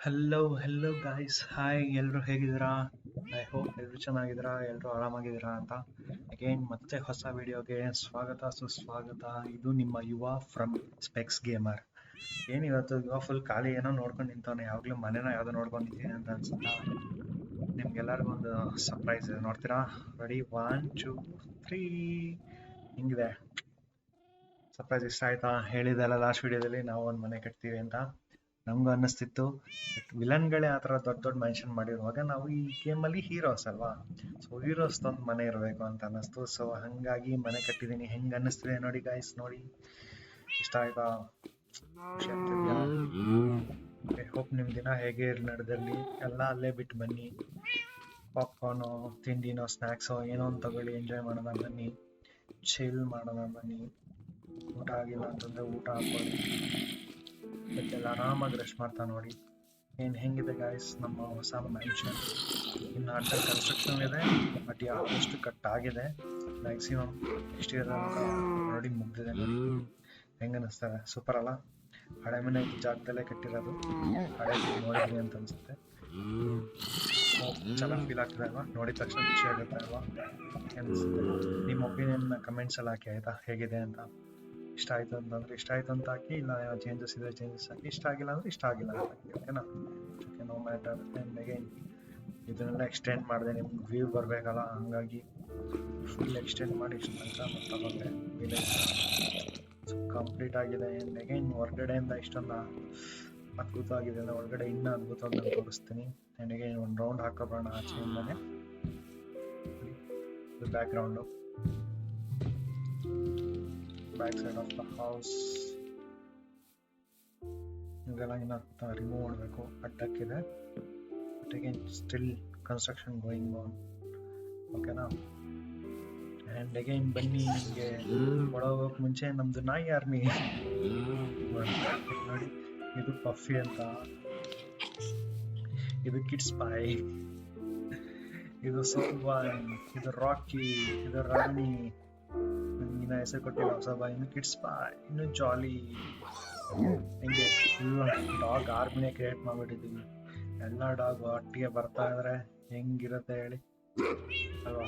Hello guys, hi. ಎಲ್ಲರೂ ಹೇಗಿದ್ದೀರಾ? I hope ಎಲ್ಲರೂ ಚೆನ್ನಾಗಿದ್ದೀರಾ, ಎಲ್ಲರೂ ಆರಾಮಾಗಿದ್ದೀರಾ ಅಂತ. ಅಗೇನ್ ಮತ್ತೆ ಹೊಸ ವಿಡಿಯೋಗೆ ಸ್ವಾಗತ ಸುಸ್ವಾಗತ. ಇದು ನಿಮ್ಮ ಯುವ ಫ್ರಮ್ ಸ್ಪೆಕ್ಸ್ ಗೇಮರ್. ಏನಿವತ್ತು ಯುವ ಫುಲ್ ಖಾಲಿ ಏನೋ ನೋಡ್ಕೊಂಡು ನಿಂತವನೆ. ಯಾವಾಗಲೂ ಮನೇನ ಯಾವ್ದೋ ನೋಡ್ಕೊಂಡಿದ್ದೀನಿ ಅಂತ ಅನ್ಸುತ್ತಾ. ನಿಮ್ಗೆಲ್ಲರಿಗೂ ಒಂದು ಸರ್ಪ್ರೈಸ್ ಇದೆ, ನೋಡ್ತೀರಾ? ರೆಡಿ, 1 2 3. ಹಿಂಗಿದೆ ಸರ್ಪ್ರೈಸ್. ಇಷ್ಟ ಆಯ್ತಾ? ಹೇಳಿದೆಲ್ಲ ಲಾಸ್ಟ್ ವಿಡಿಯೋದಲ್ಲಿ ನಾವು ಒಂದು ಮನೆ ಕಟ್ತೀವಿ ಅಂತ. ನಮಗೂ ಅನ್ನಿಸ್ತಿತ್ತು, ಬಟ್ ವಿಲನ್ಗಳೇ ಆ ಥರ ದೊಡ್ಡ ದೊಡ್ಡ ಮೆನ್ಷನ್ ಮಾಡಿರುವಾಗ ನಾವು ಈ ಗೇಮಲ್ಲಿ ಹೀರೋಸ್ ಅಲ್ವಾ, ಸೊ ಹೀರೋಸ್ದೊಂದು ಮನೆ ಇರಬೇಕು ಅಂತ ಅನ್ನಿಸ್ತು. ಸೊ ಹಾಗಾಗಿ ಮನೆ ಕಟ್ಟಿದ್ದೀನಿ. ಹೆಂಗೆ ಅನ್ನಿಸ್ತಿದೆ ನೋಡಿ ಗಾಯ್ಸ್, ನೋಡಿ. ಇಷ್ಟ ಆಯ್ತಾ? ಖುಷಿ ಆಗ್ತಿದ್ಯಾ? ಐ ಹೋಪ್ ನಿಮ್ಮ ದಿನ ಹೇಗೆ ನಡೆದಲ್ಲಿ ಎಲ್ಲ ಅಲ್ಲೇ ಬಿಟ್ಟು ಬನ್ನಿ. ಪಾಪ್ಕಾರ್ನು, ತಿಂಡಿನೋ, ಸ್ನ್ಯಾಕ್ಸೋ ಏನೋ ಒಂದು ತಗೊಳ್ಳಿ, ಎಂಜಾಯ್ ಮಾಡೋಣ ಬನ್ನಿ, ಚಿಲ್ ಮಾಡೋಣ ಬನ್ನಿ. ಊಟ ಆಗಿಲ್ಲ ಅಂತಂದರೆ ಊಟ ಹಾಕೊಳ್ಳಿ, ಬೆಡ್ಡೆಲ್ಲ ಆರಾಮಾಗಿ ರೆಸ್ಟ್ ಮಾಡ್ತಾ ನೋಡಿ. ಹೆಂಗಿದೆ ಗಾಯ್ಸ್ ನಮ್ಮ ಹೊಸ ಮ್ಯಾನ್ಷನ್? ಇನ್ನು ಅಂಡರ್ ಕನ್ಸ್ಟ್ರಕ್ಷನ್ ಇದೆ, ಬಟ್ ಆಲ್ಮೋಸ್ಟ್ ಕಟ್ ಆಗಿದೆ. ಮ್ಯಾಕ್ಸಿಮಮ್ ನೆಕ್ಸ್ಟ್ ಇಯರ್ ನೋಡಿ ಮುಗ್ದಿದೆ. ನೋಡಿ ಹೆಂಗೆ ಅನ್ನಿಸ್ತದೆ? ಸೂಪರ್ ಅಲ್ಲ? ಹಳೆ ಮನೆ ಜಾಗದಲ್ಲೇ ಕಟ್ಟಿರೋದು, ಹಳೆ ನೋಡಿದ್ವಿ ಅಂತ ಅನ್ಸುತ್ತೆ. ಚೆನ್ನಾಗಿ ಫೀಲ್ ಆಗ್ತದೆ ಅಲ್ವಾ? ನೋಡಿದ ತಕ್ಷಣ ಖುಷಿ ಆಗುತ್ತೆ ಅಲ್ವಾ? ಅನಿಸುತ್ತೆ. ನಿಮ್ಮ ಒಪಿನಿಯನ್ನ ಕಮೆಂಟ್ಸಲ್ಲಿ ಹಾಕಿ ಆಯಿತಾ, ಹೇಗಿದೆ ಅಂತ. ಇಷ್ಟ ಆಯಿತು ಅಂತಂದರೆ ಇಷ್ಟ ಆಯಿತು ಅಂತ ಹಾಕಿ, ಇಲ್ಲ ಚೇಂಜಸ್ ಇದೆ ಚೇಂಜಸ್ ಹಾಕಿ, ಇಷ್ಟ ಆಗಿಲ್ಲ ಅಂದರೆ ಇಷ್ಟ ಆಗಿಲ್ಲ ಅಂತ ಹಾಕಿ. ಓಕೆನಾ? Okay, no matter. And again ಇದನ್ನೆಲ್ಲ ಎಕ್ಸ್ಟೆಂಡ್ ಮಾಡಿದೆ, ನಿಮ್ಗೆ ವ್ಯೂ ಬರಬೇಕಲ್ಲ, ಹಂಗಾಗಿ ಫುಲ್ ಎಕ್ಸ್ಟೆಂಡ್ ಮಾಡಿ ಇಷ್ಟು ತನಕ ಮತ್ತೆ ತಗೊಂಡೆ ವಿಲೇಜ್. ಸೊ ಕಂಪ್ಲೀಟ್ ಆಗಿದೆ. ಆ್ಯಂಡ್ ಅಗೈನ್ ಹೊರಗಡೆಯಿಂದ ಇಷ್ಟೊಂದು ಅದ್ಭುತವಾಗಿದೆ ಅಂದರೆ ಒಳಗಡೆ ಇನ್ನೂ ಅದ್ಭುತವಾಗಿ ನಾನು ತೋರಿಸ್ತೀನಿ. ಆ್ಯಂಡ್ ಅಗೈನ್ ಒಂದು ರೌಂಡ್ ಹಾಕೋಬೋಣ ಆಚೆಯಿಂದನೇ. Background, back side of the house. ಇವೆಲ್ಲ ಇನ್ನು ರಿಮೂವ್ ಮಾಡಬೇಕು, ಅಡ್ಡಕ್ಕಿದೆ. But again still construction going on. ಓಕೆನಾ? ಆ್ಯಂಡ್ ಅಗೈನ್ ಬನ್ನಿ, ನಿಮಗೆ ಒಳಗೋಗಕ್ಕೆ ಮುಂಚೆ ನಮ್ಮದು ನಾಯಿ ಆರ್ಮಿ ನೋಡಿ. ಇದು ಪಫಿ ಅಂತ, ಇದು ಕಿಡ್ಸ್ ಬಾಯ್, ಇದು ಸೋಲ್ವಾನ್, ಇದು ರಾಕಿ, ಇದು ರಾಣಿ. ಇನ್ನು ಹೆಸರು ಕೊಟ್ಟಿಲ್ಲ ಹೊಸ ಬಾಯ್, ಇನ್ನು ಕಿಡ್ಸ್ ಬಾಯ್, ಇನ್ನು ಜಾಲಿ. ಹಿಂಗೆ ಡಾಗ್ ಆರ್ಮಿನೇ ಕ್ರಿಯೇಟ್ ಮಾಡಿಬಿಟ್ಟಿದ್ದೀವಿ. ಎಲ್ಲ ಡಾಗ್ ಒಟ್ಟಿಗೆ ಬರ್ತಾ ಇದ್ರೆ ಹೆಂಗಿರುತ್ತೆ ಹೇಳಿ ಅಲ್ವಾ?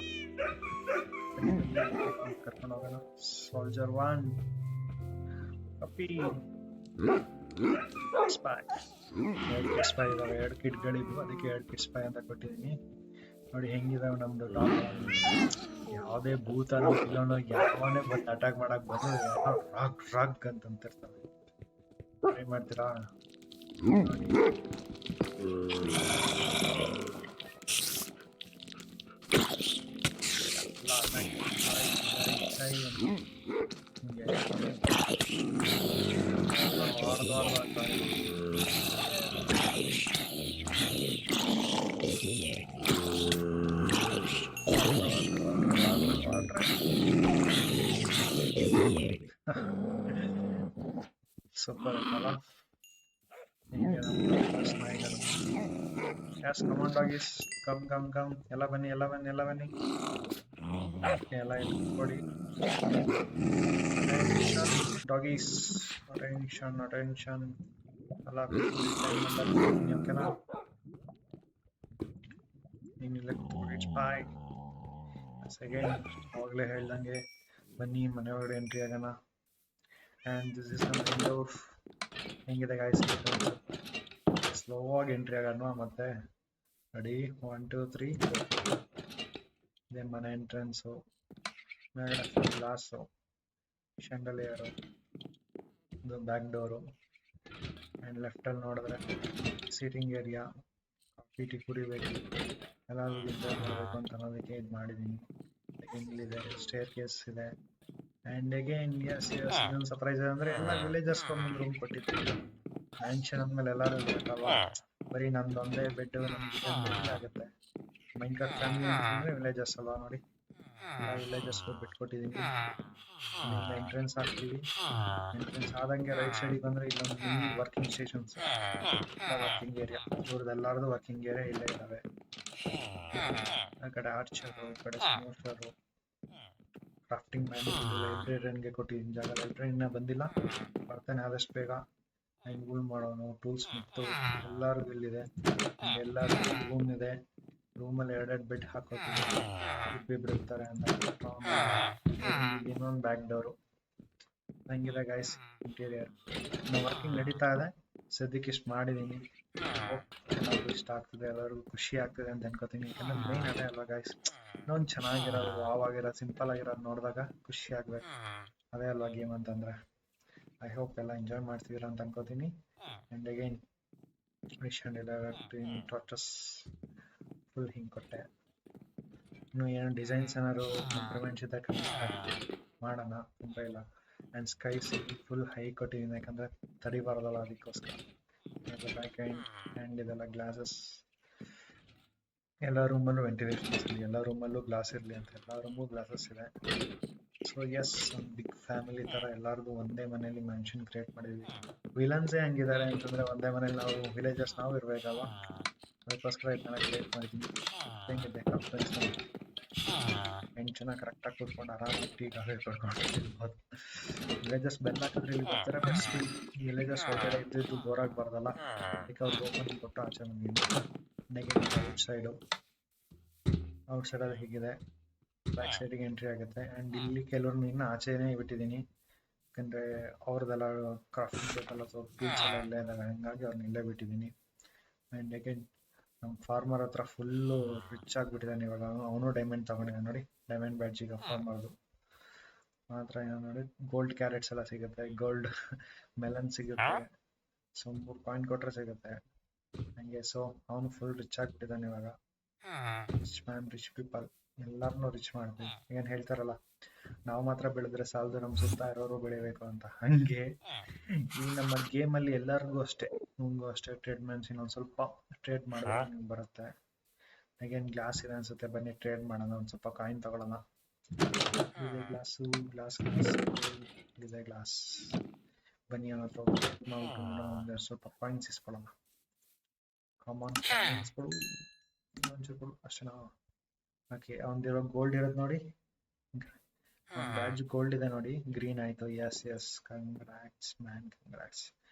ಕರ್ಕೊಂಡು ಹೋಗೋಣ. ಸೋಲ್ಜರ್ 1 ಪಪ್ಪಿ, ಸ್ಪಾಯ್. 2 ಕಿಡ್ಸ್ ಬಾಯ್ ಇದಾವೆ, 2 ಕಿಡ್ಗಳಿದ್ವು, ಅದಕ್ಕೆ 2 ಕಿಡ್ಸ್ ಬಾಯ್ ಅಂತ ಕೊಟ್ಟಿದ್ದೀನಿ. ನೋಡಿ ಹೆಂಗಿದಾವೆ ನಮ್ದು ಡಾಗ್. ಯಾವುದೇ ಭೂತನೋ ಇಲ್ಲೋನೋ ಯಾವನೇ ಬಂದು ಅಟ್ಯಾಕ್ ಮಾಡಕ್ ಬಂದು ರಾಗ್ ರಾಗ್ ಅಂತಂತಿರ್ತವೆ. ಟ್ರೈ ಮಾಡ್ತೀರಾ? ಸೂಪರ್ ಅಲ್ಲ? Yes, come on doggies, come. ಎಲ್ಲ ಬನ್ನಿ. ಎಲ್ಲ ಇಟ್ಕೊಡಿ. ಡಾಗೀಸ್, ಅಟೆನ್ಷನ್. ಎಲ್ಲ ಓಕೆನಾ? ಏನಿಲ್ಲ, ಬಾಯ್. ಸೆಕೆಂಡ್ ಅವಾಗಲೇ ಹೇಳ್ದಂಗೆ ಬನ್ನಿ ಮನೆ ಒಳಗಡೆ ಎಂಟ್ರಿ ಆಗೋಣ. And this is Windows. ಹೆಂಗಿದೆ ಗಾಯ್ಸ್? ಸ್ಲೋ ಆಗಿ ಎಂಟ್ರಿ ಆಗೋಣ ಮತ್ತೆ. ರೆಡಿ, 1 2 3. ಇದೇ ಮನೆ ಎಂಟ್ರೆನ್ಸು. ಮೇಲ್ಗಡೆ ಫುಲ್ ಗ್ಲಾಸು, ಶಂಡಲಿಯರು, ಇದು ಬ್ಯಾಕ್ ಡೋರು. ಆ್ಯಂಡ್ ಲೆಫ್ಟಲ್ಲಿ ನೋಡಿದ್ರೆ ಸೀಟಿಂಗ್ ಏರಿಯಾ, ಕಾಫಿ ಟೀ ಕುಡಿಬೇಕು, ಎಲ್ಲರೂ ಎಂಜಾಯ್ ಮಾಡಬೇಕು ಅಂತ ಅನ್ನೋದಕ್ಕೆ ಇದು ಮಾಡಿದ್ದೀನಿ. ಇಲ್ಲಿದೆ ಸ್ಟೇರ್ ಕೇಸ್ ಇದೆ. ಆ್ಯಂಡ್ ಅಗೇನ್ ಎಸ್ ಇನ್ನೊಂದು ಸರ್ಪ್ರೈಸ್ ಇದೆ ಅಂದರೆ ಎಲ್ಲ ವಿಲೇಜರ್ಸ್ಗೊಂದು ರೂಮ್ ಕೊಟ್ಟಿದ್ದೀನಿ. ಮ್ಯಾನ್ಷನ್ ಅಂದಮೇಲೆ ಎಲ್ಲರೂ ಇರಬೇಕಲ್ವಾ? ಬರೀ ನಮ್ದೊಂದೇ ಬೆಡ್ ನಮ್ಗೆ ಆಗುತ್ತೆ. ಮೈನ್ಕ್ರಾಫ್ಟ್ ಫ್ಯಾಮಿಲಿ ಅಂತಂದರೆ ವಿಲೇಜರ್ಸ್ ಅಲ್ವಾ? ನೋಡಿ, ಎಲ್ಲ ವಿಲೇಜರ್ಸ್ಗೂ ಬಿಟ್ಕೊಟ್ಟಿದ್ದೀನಿ. ಇಲ್ಲಿಂದ ಎಂಟ್ರೆನ್ಸ್ ಹಾಕ್ತೀವಿ. ಎಂಟ್ರೆನ್ಸ್ ಆದಂಗೆ ರೈಟ್ ಸೈಡಿಗೆ ಬಂದರೆ ಇಲ್ಲೊಂದು mini working stations, working area. ಇವ್ರದ್ದೆಲ್ಲಾರ್ದು ವರ್ಕಿಂಗ್ ಏರಿಯಾ ಇಲ್ಲೇ ಇದ್ದಾವೆ. ಆ ಕಡೆ ಆರ್ಚರು, ಈ ಕಡೆ ಸ್ಮೋಕರು, ಕ್ರಾಫ್ಟಿಂಗ್ ಮ್ಯಾನ್, ಲೈಬ್ರೇರಿಯನ್ಗೆ ಕೊಟ್ಟಿದ್ದೀನಿ ಜಾಗ. ಲೈಬ್ರೇರಿಯನ್ನ ಬಂದಿಲ್ಲ, ಬರ್ತೇನೆ ಆದಷ್ಟು ಬೇಗ. ಹೆಂಗುಳ್ ಮಾಡೋನು ಟೂಲ್ಸ್ ಮಿತ್ತು ಎಲ್ಲರಿಗೂ ಇಲ್ಲಿದೆ. ಎಲ್ಲರಿಗೂ ರೂಮ್ ಇದೆ. ರೂಮಲ್ಲಿ ಎರಡೆರಡು ಬೆಡ್ ಹಾಕೋತೀವಿ, ಇಬ್ಬಿಬ್ರು ಇರ್ತಾರೆ ಅಂತ. ಇಲ್ಲಿ ಇನ್ನೊಂದು ಬ್ಯಾಕ್ ಡೋರು. ಹಂಗಿದೆ ಗೈಸ್ ಇಂಟೀರಿಯರ್. ಇನ್ನು ವರ್ಕಿಂಗ್ ನಡೀತಾ ಇದೆ, ಸದ್ಯಕ್ಕೆ ಇಷ್ಟು ಮಾಡಿದ್ದೀನಿ. ಎಲ್ಲರಿಗೂ ಇಷ್ಟ ಆಗ್ತದೆ, ಎಲ್ಲರಿಗೂ ಖುಷಿ ಆಗ್ತದೆ ಅಂತ ಅನ್ಕೋತೀನಿ. ಯಾಕಂದ್ರೆ ಮೇನ್ ಅದೇ ಅಲ್ವಾ ಗೈಸ್, ಇನ್ನೊಂದು ಚೆನ್ನಾಗಿರೋದು ವಾವಾಗಿರೋದು ಸಿಂಪಲ್ ಆಗಿರೋದು ನೋಡಿದಾಗ ಖುಷಿ ಆಗ್ಬೇಕು. ಅದೇ ಅಲ್ವಾ ಗೇಮ್ ಅಂತಂದ್ರೆ. ಐ ಹೋಪ್ ಎಲ್ಲ ಎಂಜಾಯ್ ಮಾಡ್ತಿದ್ದೀರಾ ಅಂತ ಅನ್ಕೋತೀನಿ. ಆ್ಯಂಡ್ ಅಗೈನ್ ವಿಶ್ ಆ್ಯಂಡ್ ಎಲ್ಲ ಟಾಟಸ್ ಫುಲ್ ಹಿಂಗೆ ಕೊಟ್ಟೆ. ಇನ್ನು ಏನೋ ಡಿಸೈನ್ಸ್ ಏನಾದ್ರು ಇಂಪ್ರೂವ್ಮೆಂಟ್ಸ್ ಇದ್ದಾಗ ಮಾಡೋಣ, ತುಂಬ ಇಲ್ಲ. ಆ್ಯಂಡ್ ಸ್ಕೈಸ್ ಫುಲ್ ಹೈ ಕೊಟ್ಟಿದ್ದೀನಿ, ಯಾಕಂದರೆ ತಡಿ ಬರೋದಲ್ಲ ಅದಕ್ಕೋಸ್ಕರ. ಬ್ಯಾಕ್ ಆ್ಯಂಡ್ ಇದೆಲ್ಲ ಗ್ಲಾಸಸ್. ಎಲ್ಲ ರೂಮಲ್ಲೂ ವೆಂಟಿಲೇಷನ್ ಇರಲಿ, ಎಲ್ಲ ರೂಮಲ್ಲೂ ಗ್ಲಾಸ್ ಇರಲಿ ಅಂತ ಎಲ್ಲ ರೂಮು ಗ್ಲಾಸಸ್ ಇದೆ. ಸೊ ಎಸ್, ಒಂದು ಬಿಗ್ ಫ್ಯಾಮಿಲಿ ಥರ ಎಲ್ಲರಿಗೂ ಒಂದೇ ಮನೇಲಿ ಮ್ಯಾನ್ಷನ್ ಕ್ರಿಯೇಟ್ ಮಾಡಿದ್ವಿ. ವಿಲನ್ಸೇ ಹಂಗಿದ್ದಾರೆ ಅಂತಂದರೆ ಒಂದೇ ಮನೇಲಿ ನಾವು ವಿಲೇಜರ್ಸ್ ನಾವು ಇರಬೇಕಲ್ವ, ಅದಕ್ಕೋಸ್ಕರ ಇದನ್ನೆಲ್ಲ ಕ್ರಿಯೇಟ್ ಮಾಡಿದ್ದೀನಿ. ಹೆಂಗಿದೆ ಫ್ರೆಂಡ್ಸ್, 8 ಜನ ಕರೆಕ್ಟಾಗಿ ಕೂತ್ಕೊಂಡು ಆರಾಮಾಗಿ ಟೀ ಕಾಫಿ ಕೊಡ್ಕೊಂಡು ಇರ್ಬೋದು. ವಿಲೇಜರ್ಸ್ ಬೆಲ್ಲ ಹಾಕಿದ್ರೆ ಇಲ್ಲಿ ಬರ್ತಾರೆ, ಬಟ್ ಸ್ಟಿಲ್ ಈ ವಿಲೇಜರ್ಸ್ ಹೊರಗಡೆ ಇದ್ದಿದ್ದು ಬೋರ್ ಆಗಬಾರ್ದಲ್ಲ, ಅದಕ್ಕೆ ಅವ್ರಿಗೆ ಓಪನ್ ಕೊಟ್ಟು ಆಚೆ ಬಂದಿದ್ದೀನಿ. ನೆಗೆಟಿವ್ ಔಟ್ಸೈಡಲ್ಲಿ ಹೀಗಿದೆ, ಬ್ಯಾಕ್ ಸೈಡಿಗೆ ಎಂಟ್ರಿ ಆಗುತ್ತೆ. ಆ್ಯಂಡ್ ಇಲ್ಲಿ ಕೆಲವ್ರನ್ನ ಇನ್ನು ಆಚೆನೇ ಬಿಟ್ಟಿದ್ದೀನಿ, ಯಾಕಂದರೆ ಅವ್ರದ್ದೆಲ್ಲ ಕ್ರಾಫ್ಟಿಂಗ್ ಟೇಬಲ್ ಅಥವಾ ಟೂಲ್ಸ್ ಎಲ್ಲ ಇಲ್ಲೇ ಇದ್ದಾವೆ, ಹಂಗಾಗಿ ಅವ್ರನ್ನ ಇಲ್ಲೇ ಬಿಟ್ಟಿದ್ದೀನಿ. ಆ್ಯಂಡ್ ಅಗೇನ್ ನಮ್ಮ ಫಾರ್ಮರ್ ಹತ್ರ ಫುಲ್ಲು ರಿಚ್ ಆಗಿಬಿಟ್ಟಿದ್ದಾನೆ ಇವಾಗ. ಅವನು ಡೈಮಂಡ್ ತೊಗೊಂಡಿದ್ದಾನೆ ನೋಡಿ, ಡೈಮಂಡ್ ಬ್ಯಾಡ್ಜ್ ಈಗ ಫಾರ್ಮರ್ದು ಮಾತ್ರ. ಏನೋ ನೋಡಿ, ಗೋಲ್ಡ್ ಕ್ಯಾರೆಟ್ಸ್ ಎಲ್ಲ ಸಿಗುತ್ತೆ, ಗೋಲ್ಡ್ ಮೆಲನ್ ಸಿಗುತ್ತೆ, ಸೊ 3 ಕಾಯಿನ್ ಕೊಟ್ಟರೆ ಸಿಗುತ್ತೆ ಹಂಗೆ. ಸೊ ಅವನು ಫುಲ್ ರಿಚ್ ಆಗಿಬಿಟ್ಟಿದ್ದಾನೆ ಇವಾಗ. ರಿಚ್ ಮ್ಯಾನ್, ರಿಚ್ ಪೀಪಲ್, ಎಲ್ಲರನ್ನೂ ರಿಚ್ ಮಾಡ್ತೀವಿ. ಏನು ಹೇಳ್ತಾರಲ್ಲ, ನಾವು ಮಾತ್ರ ಬೆಳೆದ್ರೆ ಸಾಲದು, ನಮ್ಮ ಸುತ್ತ ಇರೋರು ಬೆಳಿಬೇಕು ಅಂತ. ಹಂಗೆ ಈ ನಮ್ಮ ಗೇಮಲ್ಲಿ ಎಲ್ಲರಿಗೂ ಅಷ್ಟೇ, ನಿಮಗೂ ಅಷ್ಟೇ ಟ್ರೇಡ್ ಮ್ಯಾನ್ಸ್ ಇನ್ನೊಂದು ಸ್ವಲ್ಪ ಟ್ರೇಡ್ ಮಾಡಿದ್ರೆ ನಿಮ್ಗೆ ಬರುತ್ತೆ. ಅಗೇನ್ ಗ್ಲಾಸ್ ಇದೆ ಅನ್ಸುತ್ತೆ, ಬನ್ನಿ ಟ್ರೇಡ್ ಮಾಡೋಣ, ಒಂದು ಸ್ವಲ್ಪ ಕಾಯಿನ್ ತಗೊಳ್ಳೋಣ. ಇದೆ ಗ್ಲಾಸು, ಗ್ಲಾಸ್ ಇದೆ ಗ್ಲಾಸ್. ಬನ್ನಿ ಅನ್ನೋ ನಾವು ಒಂದು ಸ್ವಲ್ಪ ಕಾಯಿನ್ಸ್ ಇಸ್ಕೊಳ್ಳೋಣ. ಕಾಮನ್ ಇಸ್ಕೊಡು, ಒಂಚೂರು ಕೊಡು ಅಷ್ಟೇನಾ. ಓಕೆ, ಅವನದಿರೋ ಗೋಲ್ಡ್ ಇರೋದು ನೋಡಿ, ಬ್ಯಾಡ್ಜ್ ಗೋಲ್ಡ್ ಇದೆ ನೋಡಿ, ಗ್ರೀನ್ ಆಯಿತು. Yes congrats man, congrats.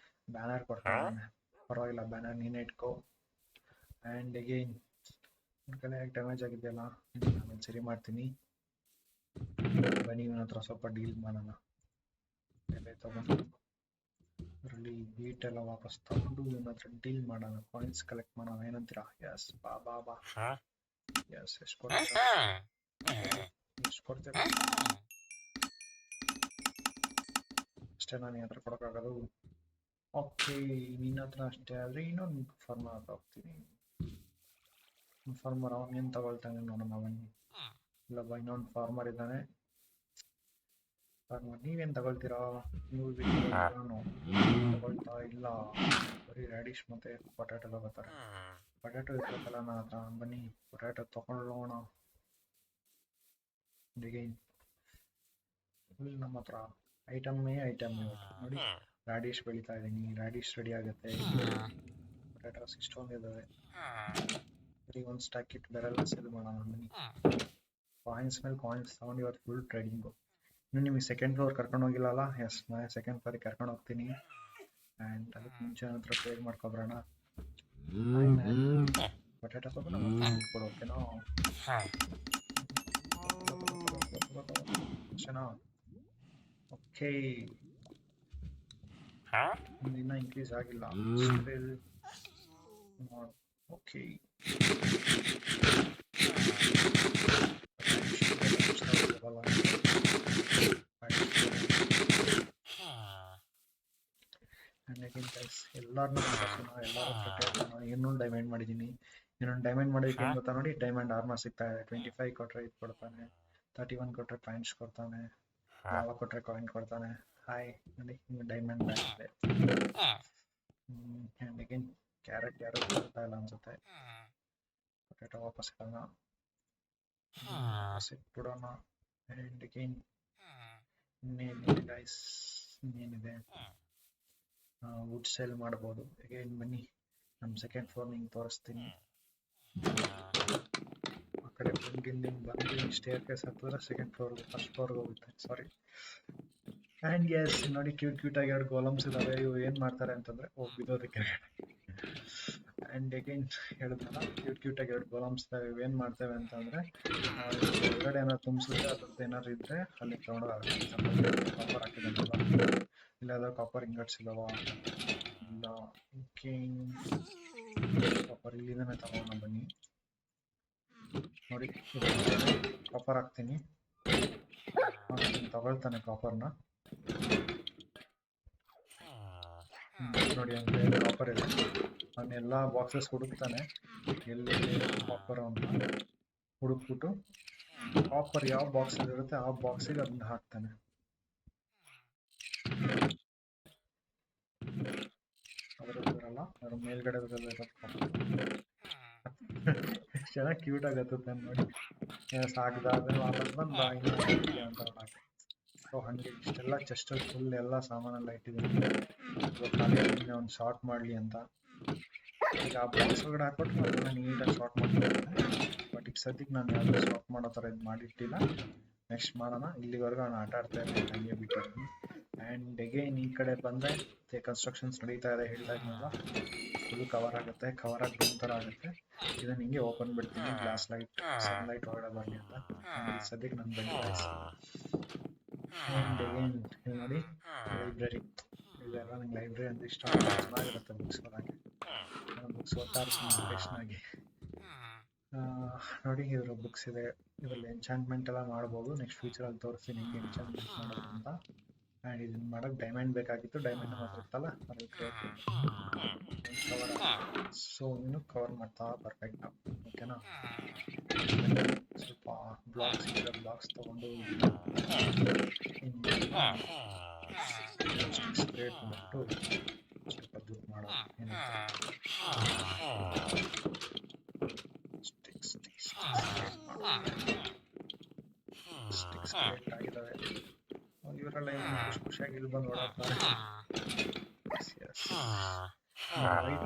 Banner ಕೊಡ್ತಾನೆ, ಪರವಾಗಿಲ್ಲ, ಬ್ಯಾನರ್ ನೀನೇ ಇಟ್ಕೋ. ಆ್ಯಂಡ್ ಅಗೇನ್ ಕಡೆ ಡ್ಯಾಮೇಜ್ ಆಗಿದೆಯಲ್ಲ, ನಾನು ಸರಿ ಮಾಡ್ತೀನಿ. ಬನ್ನಿ ಇವನ ಹತ್ರ ಸ್ವಲ್ಪ ಡೀಲ್ ಮಾಡೋಣ. ತಗೊಂಡು ಅದರಲ್ಲಿ ಬೀಟ್ ಎಲ್ಲ ವಾಪಸ್ ತಗೊಂಡು ಇವನ ಹತ್ರ ಡೀಲ್ ಮಾಡೋಣ, ಕಾಯಿನ್ಸ್ ಕಲೆಕ್ಟ್ ಮಾಡೋಣ. ಏನಂತೀರಾ? ಎಸ್, ಬಾ. ಎಸ್, ಎಷ್ಟು ಕೊಡ್ತೀರಾ ಅಷ್ಟೇ ನಾನು ಹತ್ರ ಕೊಡೋಕ್ಕಾಗೋದು. ಓಕೆ, ನಿನ್ನ ಹತ್ರ ಅಷ್ಟೇ ಆದರೆ ಇನ್ನೊಂದು ಫಾರ್ಮರ್ ಹತ್ರ ಹೋಗ್ತೀನಿ. ಫಾರ್ಮರ್ ಅವನೇನು ತಗೊಳ್ತಾನೆ ನೋಡೋಣ. ಬನ್ನಿ, ಇಲ್ಲೊಬ್ಬ ಇನ್ನೊಂದು ಫಾರ್ಮರ್ ಇದ್ದಾನೆ. ಫಾರ್ಮರ್ ನೀವೇನು ತಗೊಳ್ತೀರಾ? ನೀವು ತಗೊಳ್ತಾ ಇಲ್ಲ, ಬರೀ ರ್ಯಾಡಿಶ್ ಮತ್ತು ಪೊಟ್ಯಾಟೊ ತಗೋತಾರೆ. ಪೊಟ್ಯಾಟೊ ಇರ್ಬೇಕಲ್ಲ ನನ್ನ ಹತ್ರ, ಬನ್ನಿ ಪೊಟ್ಯಾಟೊ ತಗೊಳ್ಳೋಣ. ನಮ್ಮ ಹತ್ರ ಐಟಮ್ಮೇ ನೋಡಿ, ರ್ಯಾಡಿಶ್ ಬೆಳೀತಾ ಇದ್ದೀನಿ, ರ್ಯಾಡಿಶ್ ರೆಡಿ ಆಗುತ್ತೆ. ಪೊಟ್ಯಾಟೋಸ್ ಇಷ್ಟೊಂದು ಇದ್ದಾವೆ, ಬರೀ ಒಂದು ಸ್ಟಾಕ್ ಇಟ್ಟು ಬೇರೆಲ್ಲ ಸೇಲ್ ಮಾಡೋಣ. ಬನ್ನಿ, ಕಾಯಿನ್ಸ್ ಮೇಲೆ ಕಾಯಿನ್ಸ್ ತಗೊಂಡು ಇವತ್ತು ಫುಲ್ ಟ್ರೇಡಿಂಗು. ಇನ್ನು ನಿಮಗೆ ಸೆಕೆಂಡ್ ಫ್ಲೋರ್ ಕರ್ಕೊಂಡು ಹೋಗಿಲ್ಲಲ್ಲ? ಎಸ್, ನಾನು ಸೆಕೆಂಡ್ ಫ್ಲೋರಿಗೆ ಕರ್ಕೊಂಡು ಹೋಗ್ತೀನಿ. ಆ್ಯಂಡ್ ಅದಕ್ಕೆ ಮುಂಚೆ ಹತ್ರ ಟ್ರೇಡ್ ಮಾಡ್ಕೊಬರೋಣ. ಪೊಟ್ಯಾಟೋಸ್ ಕೊಡು, ಓಕೆನಾ? ಅಷ್ಟೇನಾ? ಓಕೆ, ಇನ್ನೂ ಇನ್ಕ್ರೀಸ್ ಆಗಿಲ್ಲ. ಓಕೆ, ಎಲ್ಲರೂ ಇನ್ನೊಂದು ಡೈಮಂಡ್ ಮಾಡಿದ್ದೀನಿ. ಇನ್ನೊಂದು ಡೈಮಂಡ್ ಮಾಡೋದಕ್ಕೆ ಏನು ಗೊತ್ತಾ ನೋಡಿ, ಡೈಮಂಡ್ ಆರ್ಮರ್ ಸಿಗ್ತಾ ಇದೆ. 25 ಕೊಟ್ಟರೆ ಇದು ಕೊಡ್ತಾನೆ, 31 ಕೊಟ್ಟರೆ ಪ್ಯಾಂಟ್ಸ್ ಕೊಡ್ತಾನೆ, ಯಾವ ಕೊಟ್ಟರೆ ಕಾಯಿನ್ ಕೊಡ್ತಾನೆ. ಹಾಯ್ ನೋಡಿ, ಡೈಮಂಡ್ ಬ್ಯಾಗ್ ಇದೆ. ಆ್ಯಂಡ್ ಅಗೇನ್ ಕ್ಯಾರೆಟ್ ಯಾರು ಕೊಡ್ತಾ ಇಲ್ಲ ಅನ್ಸುತ್ತೆ. ಪೊಟ್ಯಾಟೊ ವಾಪಸ್ ಇಡೋಣ, ಇಟ್ಬಿಡೋಣ. ಆ್ಯಂಡ್ ಅಗೇನ್ ಇನ್ನೇನಿದೆ ಗೈಸ್, ಇನ್ನೇನಿದೆ, ವುಡ್ ಸೇಲ್ ಮಾಡ್ಬೋದು. ಅಗೇನ್ ಬನ್ನಿ, ನಮ್ಮ ಸೆಕೆಂಡ್ ಫ್ಲೋರ್ ನಿಂಗೆ ತೋರಿಸ್ತೀನಿ. ಆ ಕಡೆ ಬಂದು ಸ್ಟೇರ್ ಕೇಸ್ ಹತ್ತಿದ್ರೆ ಸೆಕೆಂಡ್ ಫ್ಲೋರ್ಗೆ, ಫಸ್ಟ್ ಫ್ಲೋರ್ಗೆ ಹೋಗುತ್ತೆ. ಸಾರಿ, ಆ್ಯಂಡ್ ಎಸ್ ನೋಡಿ ಕ್ಯೂಟ್ ಆಗಿ ಎರಡು ಗೋಲಮ್ಸ್ ಇದಾವೆ. ಇವು ಏನು ಮಾಡ್ತಾರೆ ಅಂತಂದರೆ ಬಿದ್ದೋದಕ್ಕೆ. ಆ್ಯಂಡ್ ಅಗೈನ್ ಹೇಳಿದ್ನಲ್ಲ ಕ್ಯೂಟ್ ಆಗಿ ಎರಡು ಗೋಲಮ್ಸ್ ಇದಾವೆ. ಇವೇನು ಮಾಡ್ತೇವೆ ಅಂತಂದರೆ ಹೊರಗಡೆ ಏನಾದ್ರು ತುಂಬಿಸಿದ್ರೆ ಅದ್ರದ್ದು ಏನಾದ್ರು ಇದ್ದರೆ ಅಲ್ಲಿ ತೊಗೊಂಡೋಗಿ ಕಾಪರ್ ಹಾಕಿದ್ದಾನಲ್ಲ, ಇಲ್ಲಾದ್ರೂ ಕಾಪರ್ ಇಂಗಟ್ಸ್ ಇದಾವ ಇಲ್ಲ ಕಾಪರ್ ಇಲ್ಲಿದ್ದಾನೆ, ತಗೋಣ ಬನ್ನಿ. ನೋಡಿ ಕಾಪರ್ ಹಾಕ್ತೀನಿ, ತಗೊಳ್ತಾನೆ ಕಾಪರ್ನ. ನೋಡಿ ಅಂತ ಕಾಪರ್ ಇದೆ, ನಾನು ಎಲ್ಲ ಬಾಕ್ಸಸ್ ಹುಡುಕ್ತಾನೆ ಎಲ್ಲಿ ಕಾಪರ್ ಅಂತ ಹುಡುಕ್ಬಿಟ್ಟು ಕಾಪರ್ ಯಾವ ಬಾಕ್ಸಲ್ಲಿ ಇರುತ್ತೆ ಆ ಬಾಕ್ಸಿಗೆ ಅದನ್ನ ಹಾಕ್ತಾನೆ. ಅದರಲ್ಲಿ ಬರಲ್ಲ, ಅದ್ರ ಮೇಲ್ಗಡೆ ಇರೋದು ಕಾಪರ್. ಚೆನ್ನಾಗಿ ಕ್ಯೂಟ್ ಆಗತ್ತೆ ನೋಡಿ. ಸಾಕಿದಾದ್ಮೇಲೆ ವಾಪಸ್ ಬಂದು ಅಂತ ಹಾಕಿ. ಸೊ ಹಂಗೆ ಇಷ್ಟೆಲ್ಲ ಚೆಸ್ಟಲ್ಲಿ ಫುಲ್ ಎಲ್ಲ ಸಾಮಾನೆಲ್ಲ ಇಟ್ಟಿದ್ದೀನಿ. ಖಾಲಿ ಒಂದು ಶಾರ್ಟ್ ಮಾಡಲಿ ಅಂತ. ಈಗ ಆ ಬಾಕ್ಸ್ ಒಳಗಡೆ ಹಾಕ್ಬಿಟ್ಟು ಅದನ್ನ ನೀಟಾಗಿ ಶಾರ್ಟ್ ಮಾಡ್ತೀನಿ. ಬಟ್ ಈಗ ಸದ್ಯಕ್ಕೆ ನಾನು ಯಾವುದೂ ಶಾರ್ಟ್ ಮಾಡೋ ಥರ ಇದು ಮಾಡಿಟ್ಟಿಲ್ಲ. ನೆಕ್ಸ್ಟ್ ಮಾಡೋಣ. ಇಲ್ಲಿವರೆಗೂ ನಾನು ಆಟ ಆಡ್ತಾ ಇರ್ತೀನಿ, ಹಂಗೆ ಬಿಟ್ಟಿದ್ದೀನಿ. ಆ್ಯಂಡ್ ಅಗೇನ್ ಈ ಕಡೆ ಬಂದರೆ ಕನ್ಸ್ಟ್ರಕ್ಷನ್ಸ್ ನಡೀತಾ ಇದೆ, ಹೇಳ್ತಾ ಇದ್ನಲ್ಲ ಫುಲ್ ಕವರ್ ಆಗುತ್ತೆ, ಕವರ್ ಆಗಿ ಬಂದ ಥರ ಆಗುತ್ತೆ. ಇದನ್ನ ಹಿಂಗೆ ಓಪನ್ ಬಿಡ್ತೀನಿ, ಗ್ಲಾಸ್ ಲೈಟ್ ಸನ್ಲೈಟ್ ಹೊರಗಡೆ ಬರಲಿ ಅಂತ. ಸದ್ಯಕ್ಕೆ ನಾನು ಬಂದು ಆ್ಯಂಡ್ ಅಗೇನ್ ನೋಡಿ ಲೈಬ್ರರಿ. ಇದೆಲ್ಲ ನಂಗೆ ಲೈಬ್ರರಿ ಅಂತ ಇಷ್ಟ, ಚೆನ್ನಾಗಿರುತ್ತೆ ಬುಕ್ಸ್ ಓದೋಕ್ಕೆ. ನಾನು ಬುಕ್ಸ್ ಓದ್ತಾ ಇರ್ತೀನಿ ಇಂಟ್ರೆಸ್ಟ್ನಾಗಿ. ನೋಡಿ ಇದರ ಬುಕ್ಸ್ ಇದೆ, ಇದರಲ್ಲಿ ಎನ್ಚಾಂಟ್ಮೆಂಟ್ ಎಲ್ಲ ಮಾಡ್ಬೋದು. ನೆಕ್ಸ್ಟ್ ಫ್ಯೂಚರಲ್ಲಿ ತೋರಿಸ್ತೀನಿ ಹಿಂಗೆ ಎನ್ಚಾಂಟ್ಮೆಂಟ್ ಮಾಡೋದು ಅಂತ. ಆ್ಯಂಡ್ ಇದನ್ನ ಮಾಡೋಕ್ಕೆ ಡೈಮಂಡ್ ಬೇಕಾಗಿತ್ತು, ಡೈಮಂಡ್ ಮಾತ್ರ ಅದ್ರಲ್ಲಿ ಕ್ರಿಯೇಟ್ ಕವರ್. ಸೊ ಇನ್ನು ಕವರ್ ಮಾಡ್ತಾ ಬರ್ಬೇಕು ನಾವು, ಓಕೆನಾ. ಸ್ವಲ್ಪ ಬ್ಲಾಕ್ಸ್ ಇರೋ ಬ್ಲಾಕ್ಸ್ ತೊಗೊಂಡು ಕ್ರಿಯೇಟ್ ಮಾಡಿಬಿಟ್ಟು ಸ್ವಲ್ಪ ದುಡ್ಡು ಮಾಡೋದು. ಸ್ಟಿಕ್ಸ್ ಕ್ರಿಯೇಟ್ ಆಗಿದ್ದಾವೆ. ಇವರೆಲ್ಲ ಖುಷಿಯಾಗಿ ಇಲ್ಲಿ ಬಂದು ಓಡಾಡ್ತಾರೆ. ವೈಟ್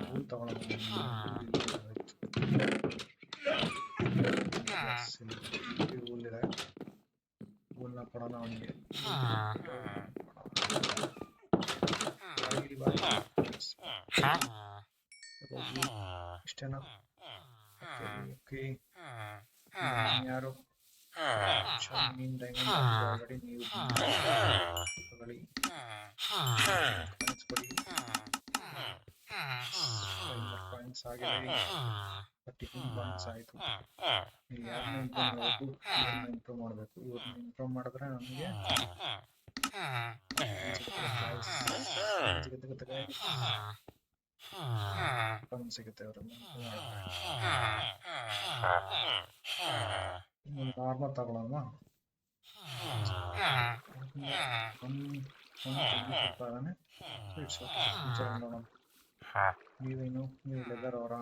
ಹೂಲ್ ತಗೊಳ್ಳೋದು. ಹೂಲ್ ಇದೆ, ಹೂಲ್ನ ಕೊಡೋಣ ಅವನಿಗೆ. ಇಷ್ಟೇನಾ? ಓಕೆ, ಯಾರು ಮೀನ್ ಡೈಮಂಡ್ ಆಲ್ರೆಡಿ ನೀವು ತಗೊಳ್ಳಿ, ಕೊಡಿ. ಪಾಯಿಂಟ್ಸ್ ಆಗಿದೆ, 31 ಪಾಯಿಂಟ್ಸ್ ಆಯಿತು. ಇಲ್ಲಿ ಯಾರನ್ನ ಇಂಪ್ರೂವ್ ಮಾಡಬೇಕು, ಇವ್ರನ್ನ ಇಂಪ್ರೂವ್ ಮಾಡಿದ್ರೆ ನಮಗೆ ಸಿಗುತ್ತೆ. ನಾರ್ಮಲ್ ತಗೊಳ್ಳೋಣ. ನೋಡೋಣ. ನೀವೇನು ನೀವು ಲೆದರ್ ಅವರ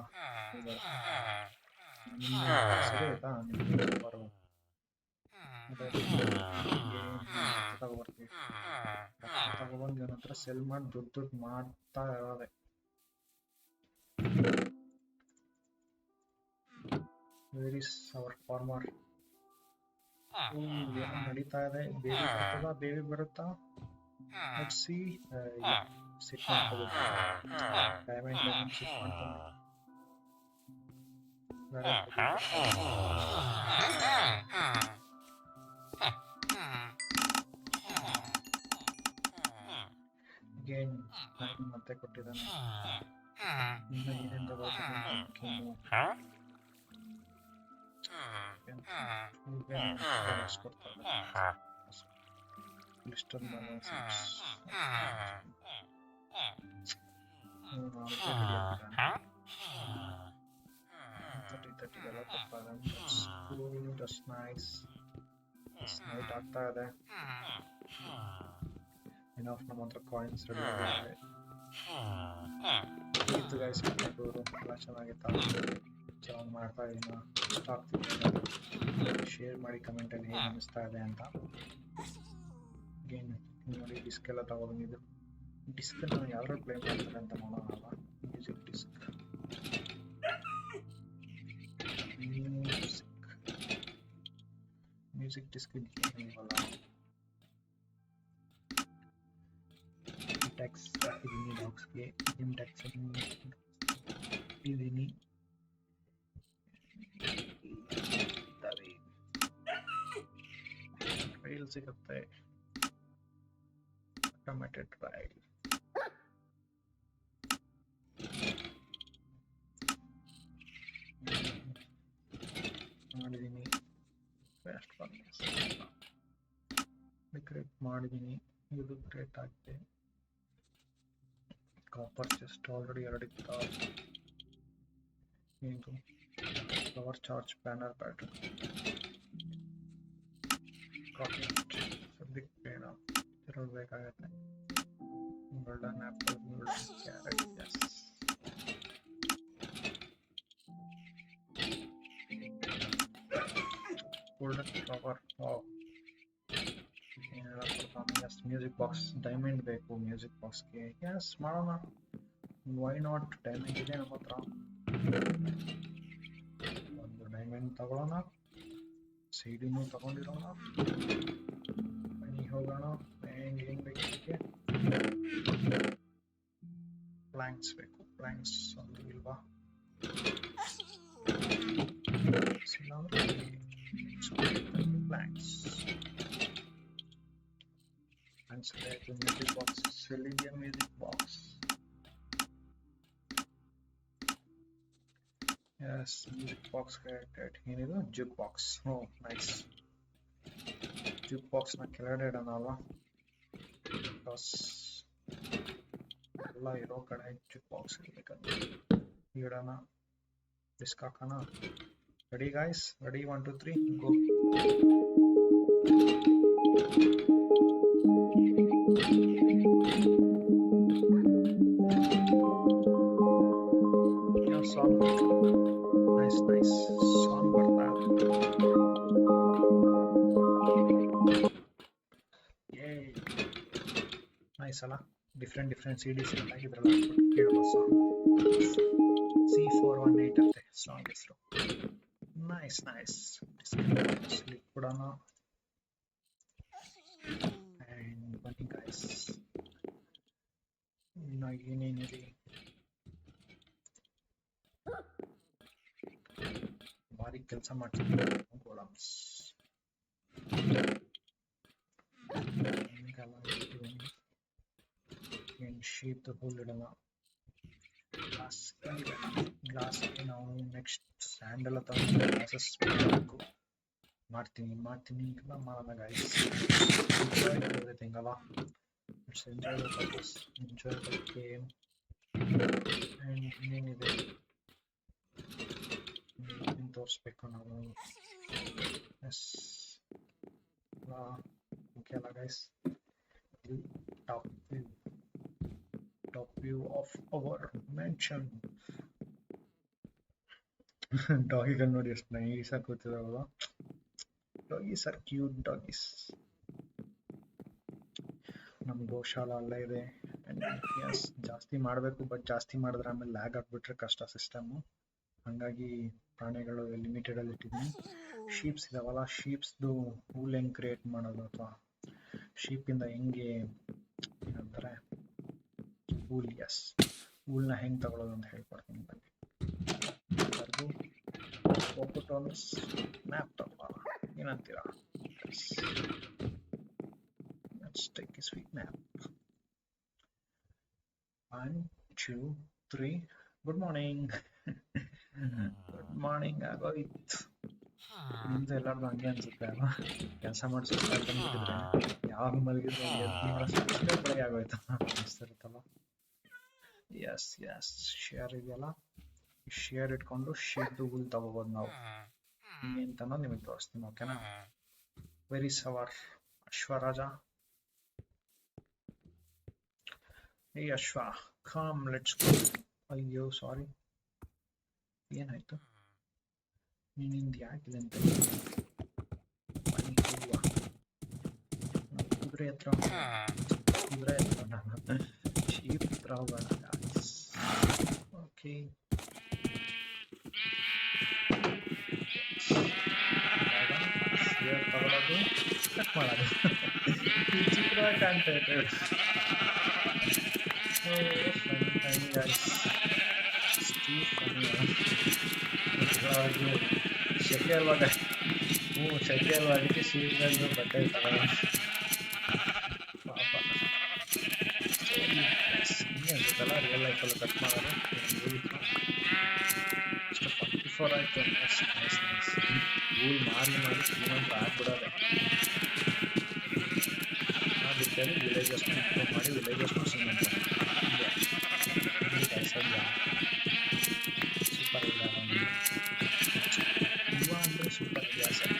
ಸರಿ ಆಯ್ತಾ? ತಗೊಬರ್ತೀವಿ, ತಗೊಬಂದು ಇವನ ಹತ್ರ ಸೆಲ್ ಮಾಡಿ ದುಡ್ಡು ಮಾಡ್ತಾ ಇರೋದೆ. Where is our farmer? ಏನೋ ನಡೀತಾ ಇದೆ. ಬೇಬಿ ಬರ್ತದ, ಬೇಬಿ ಬರುತ್ತಾ? Let's see. ಸಿಟ್ ಮಾಡ್ಕೋಬೇಕು, ಡೈಮಂಡ್ ಸಿಟ್ ಮಾಡ್ಕೊಂಡು. ಅಗೇನ್ ಮತ್ತೆ ಕೊಟ್ಟಿದ್ದಾನೆ. ಇನ್ನು ಏನೇನು ತಗೋಬೇಕು ಇಷ್ಟೊಂದು ನೈಟ್ ಆಗ್ತಾ ಇದೆ. ಇನಫ್ ನಮ್ಮ ಹತ್ರ ಕಾಯಿನ್ಸ್ ರೆಡಿ ಆಗಿದೆ. ಇದು ಗೈಸ್ ಎಲ್ಲ ಚೆನ್ನಾಗಿತ್ತ, ಚೆನ್ನಾಗಿ ಮಾಡ್ತಾ ಇದೀನ, ಇಷ್ಟ ಆಗ್ತಿದೆ. ಶೇರ್ ಮಾಡಿ ಕಮೆಂಟಲ್ಲಿ ಹೇಗೆ ಅನಿಸ್ತಾ ಇದೆ ಅಂತ. ಗೇಮ್ ನೋಡಿ ಡಿಸ್ಕ್ ಎಲ್ಲ ತಗೊಬಂದಿದ್ದು. ಡಿಸ್ಕ್ ನಾನು ಯಾವ್ದ್ರಲ್ಲಿ ಪ್ಲೇ ಮಾಡ್ತಾರೆ ಅಂತ ನೋಡೋಣ. ಮ್ಯೂಸಿಕ್ ಡಿಸ್ಕ್, ಮ್ಯೂಸಿಕ್ ಡಿಸ್ಕ್ ಇದೆಯಲ್ಲ. ಟ್ಯಾಕ್ಸ್ ಹಾಕಿದ್ದೀನಿ ಡಾಗ್ಸ್ಗೆ. ಜಿಮ್ ಟ್ಯಾಕ್ಸ್ ಇದ್ದೀನಿ. ರೈಲ್ ಸಿಗುತ್ತೆ, ಆಟೋಮೇಟೆಡ್ ರೈಲ್. ಮಾಡಿದ್ದೀನಿ, ಫಾಸ್ಟ್ ಫಾರ್ಮರ್ಸ್ ಡೆಕೋರೇಟ್ ಮಾಡಿದ್ದೀನಿ. ಇದು ಕ್ರಿಯೇಟ್ ಆಗಿದೆ. ಕಾಪರ್ ಚೆಸ್ಟ್ ಆಲ್ರೆಡಿ 2 ಇತ್ತು. ಇದು power charge panel pattern rocket ಸದ್ಯಕ್ಕೆ ಬೇಡ, ಬೇಕಾಗತ್ತೆ. Golden apple, golden carrot, yes. Golden flower, wow. Yes, music box, diamond ಬೇಕು ಮ್ಯೂಸಿಕ್ ಬಾಕ್ಸ್ಗೆ. ಎಸ್, ಮಾಡೋಣ. Why not? ಡೈಮಂಡ್ ಇದೆ ನಮ್ಮ ಹತ್ರ. ಒಂದು ಡೈಮಂಡ್ ತಗೊಳ್ಳೋಣ, ಸಿಡಿನೂ ತಗೊಂಡಿರೋಣ. ಮನೆಗೆ ಹೋಗೋಣ. ಏನ್ ಬೇಕು ಇದಕ್ಕೆ? ಪ್ಲಾಂಕ್ಸ್ ಬೇಕು. ಪ್ಲಾಂಕ್ಸ್ ಒಂದು ಇಲ್ವಾ? ಪ್ಲಾಂಕ್ಸ್. ಮ್ಯೂಸಿಕ್ ಬಾಕ್ಸ್, ಸೆಲಿಡಿಯಂ music box. Yes, music box created. ಏನಿದು? Jukebox. Oh nice. Jukebox ನ ಕೆಳಗಡೆ ಇಡೋಣ ಅಲ್ವಾ? ಎಲ್ಲ ಇರೋ ಕಡೆ ಜುಕ್ ಬಾಕ್ಸ್ ಇರ್ಬೇಕಂದ್ರೆ ಇಡೋಣ. ಡಿಸ್ಕ್ ಹಾಕೋಣ. Ready guys? ರೆಡಿ? 1 2 3 ಗೋ. ಸಾಂಗ್ ನೈಸ್ ನೈಸ್ ಸಾಂಗ್ ಬರ್ತಾ ನೈಸ್ ಅಲ್ಲ? ಡಿಫ್ರೆಂಟ್ ಸಿಡಿಸ್ ಹಾಕಿದ್ರಲ್ಲ, ಕೇಳಬಹುದು ಸಾಂಗ್. C418 ಅಂತೆ ಸಾಂಗ್ ಹೆಸರು. Nice nice. ಕೊಡೋಣ. ಆ್ಯಂಡ್ ಬನ್ನಿ ಗಾಯ್ಸ್, ಇನ್ನು ಏನೇನಿದೆ? ಭಾರಿ ಕೆಲಸ ಮಾಡ್ತಿದ್ದೀನಿ. ಗೋಲಮ್ಸ್ ಶೀಪ್ ಹುಲ್ ಇಡೋಣ. ಗ್ಲಾಸ್ಗೆ ನಾವು ನೆಕ್ಸ್ಟ್ ಸ್ಯಾಂಡಲ್ ಅಥವಾ ಗ್ಲಾಸಸ್ ಮಾಡಬೇಕು. ಮಾಡ್ತೀನಿ ಎಲ್ಲ ಮಾಡೋಣ ಗಾಯ್ಸ್. ಎಂಜಾಯ್ ಎವ್ರಿಥಿಂಗ್ ಅಲ್ಲ? It's enjoy the purpose, enjoy the game. And ಇನ್ನೇನಿದೆ ತೋರಿಸ್ಬೇಕು ನಾವು. ಎಸ್, ಓಕೆ ಅಲ್ಲ guys? Top view of our mansion. ಡಾಗಿಗಳು ನೋಡಿ ಎಷ್ಟು ನೈಸ್ ಆಗಿ ಕೂತಿದಾವಲ್ಲ. ಡಾಗೀಸ್ ಆರ್ ಕ್ಯೂಟ್ ಡಾಗೀಸ್. ನಮ್ಮ ಗೋಶಾಲ ಅಲ್ಲೇ ಇದೆ. ಎಸ್, ಜಾಸ್ತಿ ಮಾಡಬೇಕು, ಬಟ್ ಜಾಸ್ತಿ ಮಾಡಿದ್ರೆ ಆಮೇಲೆ ಲ್ಯಾಗ್ ಆಗಿಬಿಟ್ರೆ ಕಷ್ಟ ಸಿಸ್ಟಮು. ಹಾಗಾಗಿ ಪ್ರಾಣಿಗಳು ಲಿಮಿಟೆಡ್ ಅಲ್ಲಿ ಇಟ್ಟಿದ್ದೀನಿ. ಶೀಪ್ಸ್ ಇದಾವಲ್ಲ, ಶೀಪ್ಸ್ದು ಹೂಲ್ ಹೆಂಗೆ ಕ್ರಿಯೇಟ್ ಮಾಡೋದು ಅಥವಾ ಶೀಪಿಂದ ಹೆಂಗೆ ಏನಂತಾರೆ ಹೂಲ್, ಎಸ್, ಹೂಲ್ನ ಹೆಂಗೆ ತಗೊಳ್ಳೋದು ಅಂತ ಹೇಳ್ಕೊಡ್ತೀನಿ ಬನ್ನಿ. ಫೋಟೋಸ್ ಮ್ಯಾಪ್ ತಗೊಳ್ಳೋಣ, ಏನಂತೀರಾ? Let's take a sweet map. 1 2 3. Good morning. Good morning ಆಗೋಯ್ತು. ನಿಮ್ದು ಎಲ್ಲಾರ್ದು ಹಂಗೆ ಅನ್ಸುತ್ತೆ ಅಲ್ವಾ? ಕೆಲಸ ಮಾಡಿಸ್ಬಿಟ್ರೆ ಬಂದ್ಬಿಟ್ಟಿದ್ರೆ ಯಾವಾಗ ಮಲಗಿದ್ರೆ ಬೆಳಗ್ಗೆ ಆಗೋಯ್ತು ಅನಿಸ್ತಿರುತ್ತಲ್ಲ. ಎಸ್ ಎಸ್, ಶೇರ್ ಇದೆಯಲ್ಲ, ಶೇರ್ ಇಟ್ಕೊಂಡು ಶೀಟ್ದು ಹುಲ್ ತಗೋಬೋದು ನಾವು. ಅಂತನೋ ನಿಮಗೆ ತೋರಿಸ್ತೀನಿ, ಓಕೆನಾ? ವೆರಿ ಸವರ್ ಅಶ್ವರಾಜ. ಏ ಅಶ್ವ, ಕಮ್ ಲೆಟ್ಸ್ ಗೋ. ಅಯ್ಯೋ ಸಾರಿ, ಏನಾಯ್ತು? ನಿನ್ನಿಂದ ಯಾಕಿದೆ ಅಂತ ಕುದುರೆ ಹತ್ರ ನಾನು ಶೀಪ್ ಹತ್ರ ಹೋಗೋಣ. ಓಕೆ, ತಗೊಳ್ಳೋದು, ಕಟ್ ಮಾಡೋದು. ಚಿತ್ರವಾಗಿ ಕಾಣ್ತಾ ಇದೆ. ಫನಿ ಗೈಸ್, ಫನಿ. ಶೆಕೆ ಅಲ್ವಾ ಶೆಕೆ ಅಲ್ವಾ, ಅದಕ್ಕೆ ಶೀತಗಳು ಬಟ್ಟೆ ಇರ್ತಲ್ಲ ಪಾಪ. ಹಿಂಗೆ ಅನ್ಸುತ್ತಲ್ಲ ರಿಯಲ್ ಲೈಫಲ್ಲಿ ಕಟ್ ಮಾಡೋದು. ಅಷ್ಟು 44 ಆಯಿತು. ರೂಲ್ ಮಾರಿ ಶ್ರೀಮಂತ ಆಗ್ಬಿಡೋದೆ. ಬಿಟ್ಟಲ್ಲಿ ವಿಲೇಜಸ್ನ ಇಂಪ್ರೂವ್ ಮಾಡಿ ವಿಲೇಜಸ್ನು ಶ್ರೀಮಂತ. ಹಿಂಗೆ ಸೂಪರ್ ಇಲ್ಲ ಯುವ ಅಂದರೆ ಸೂಪರ್ ಇದೆಯಾ ಸರ್.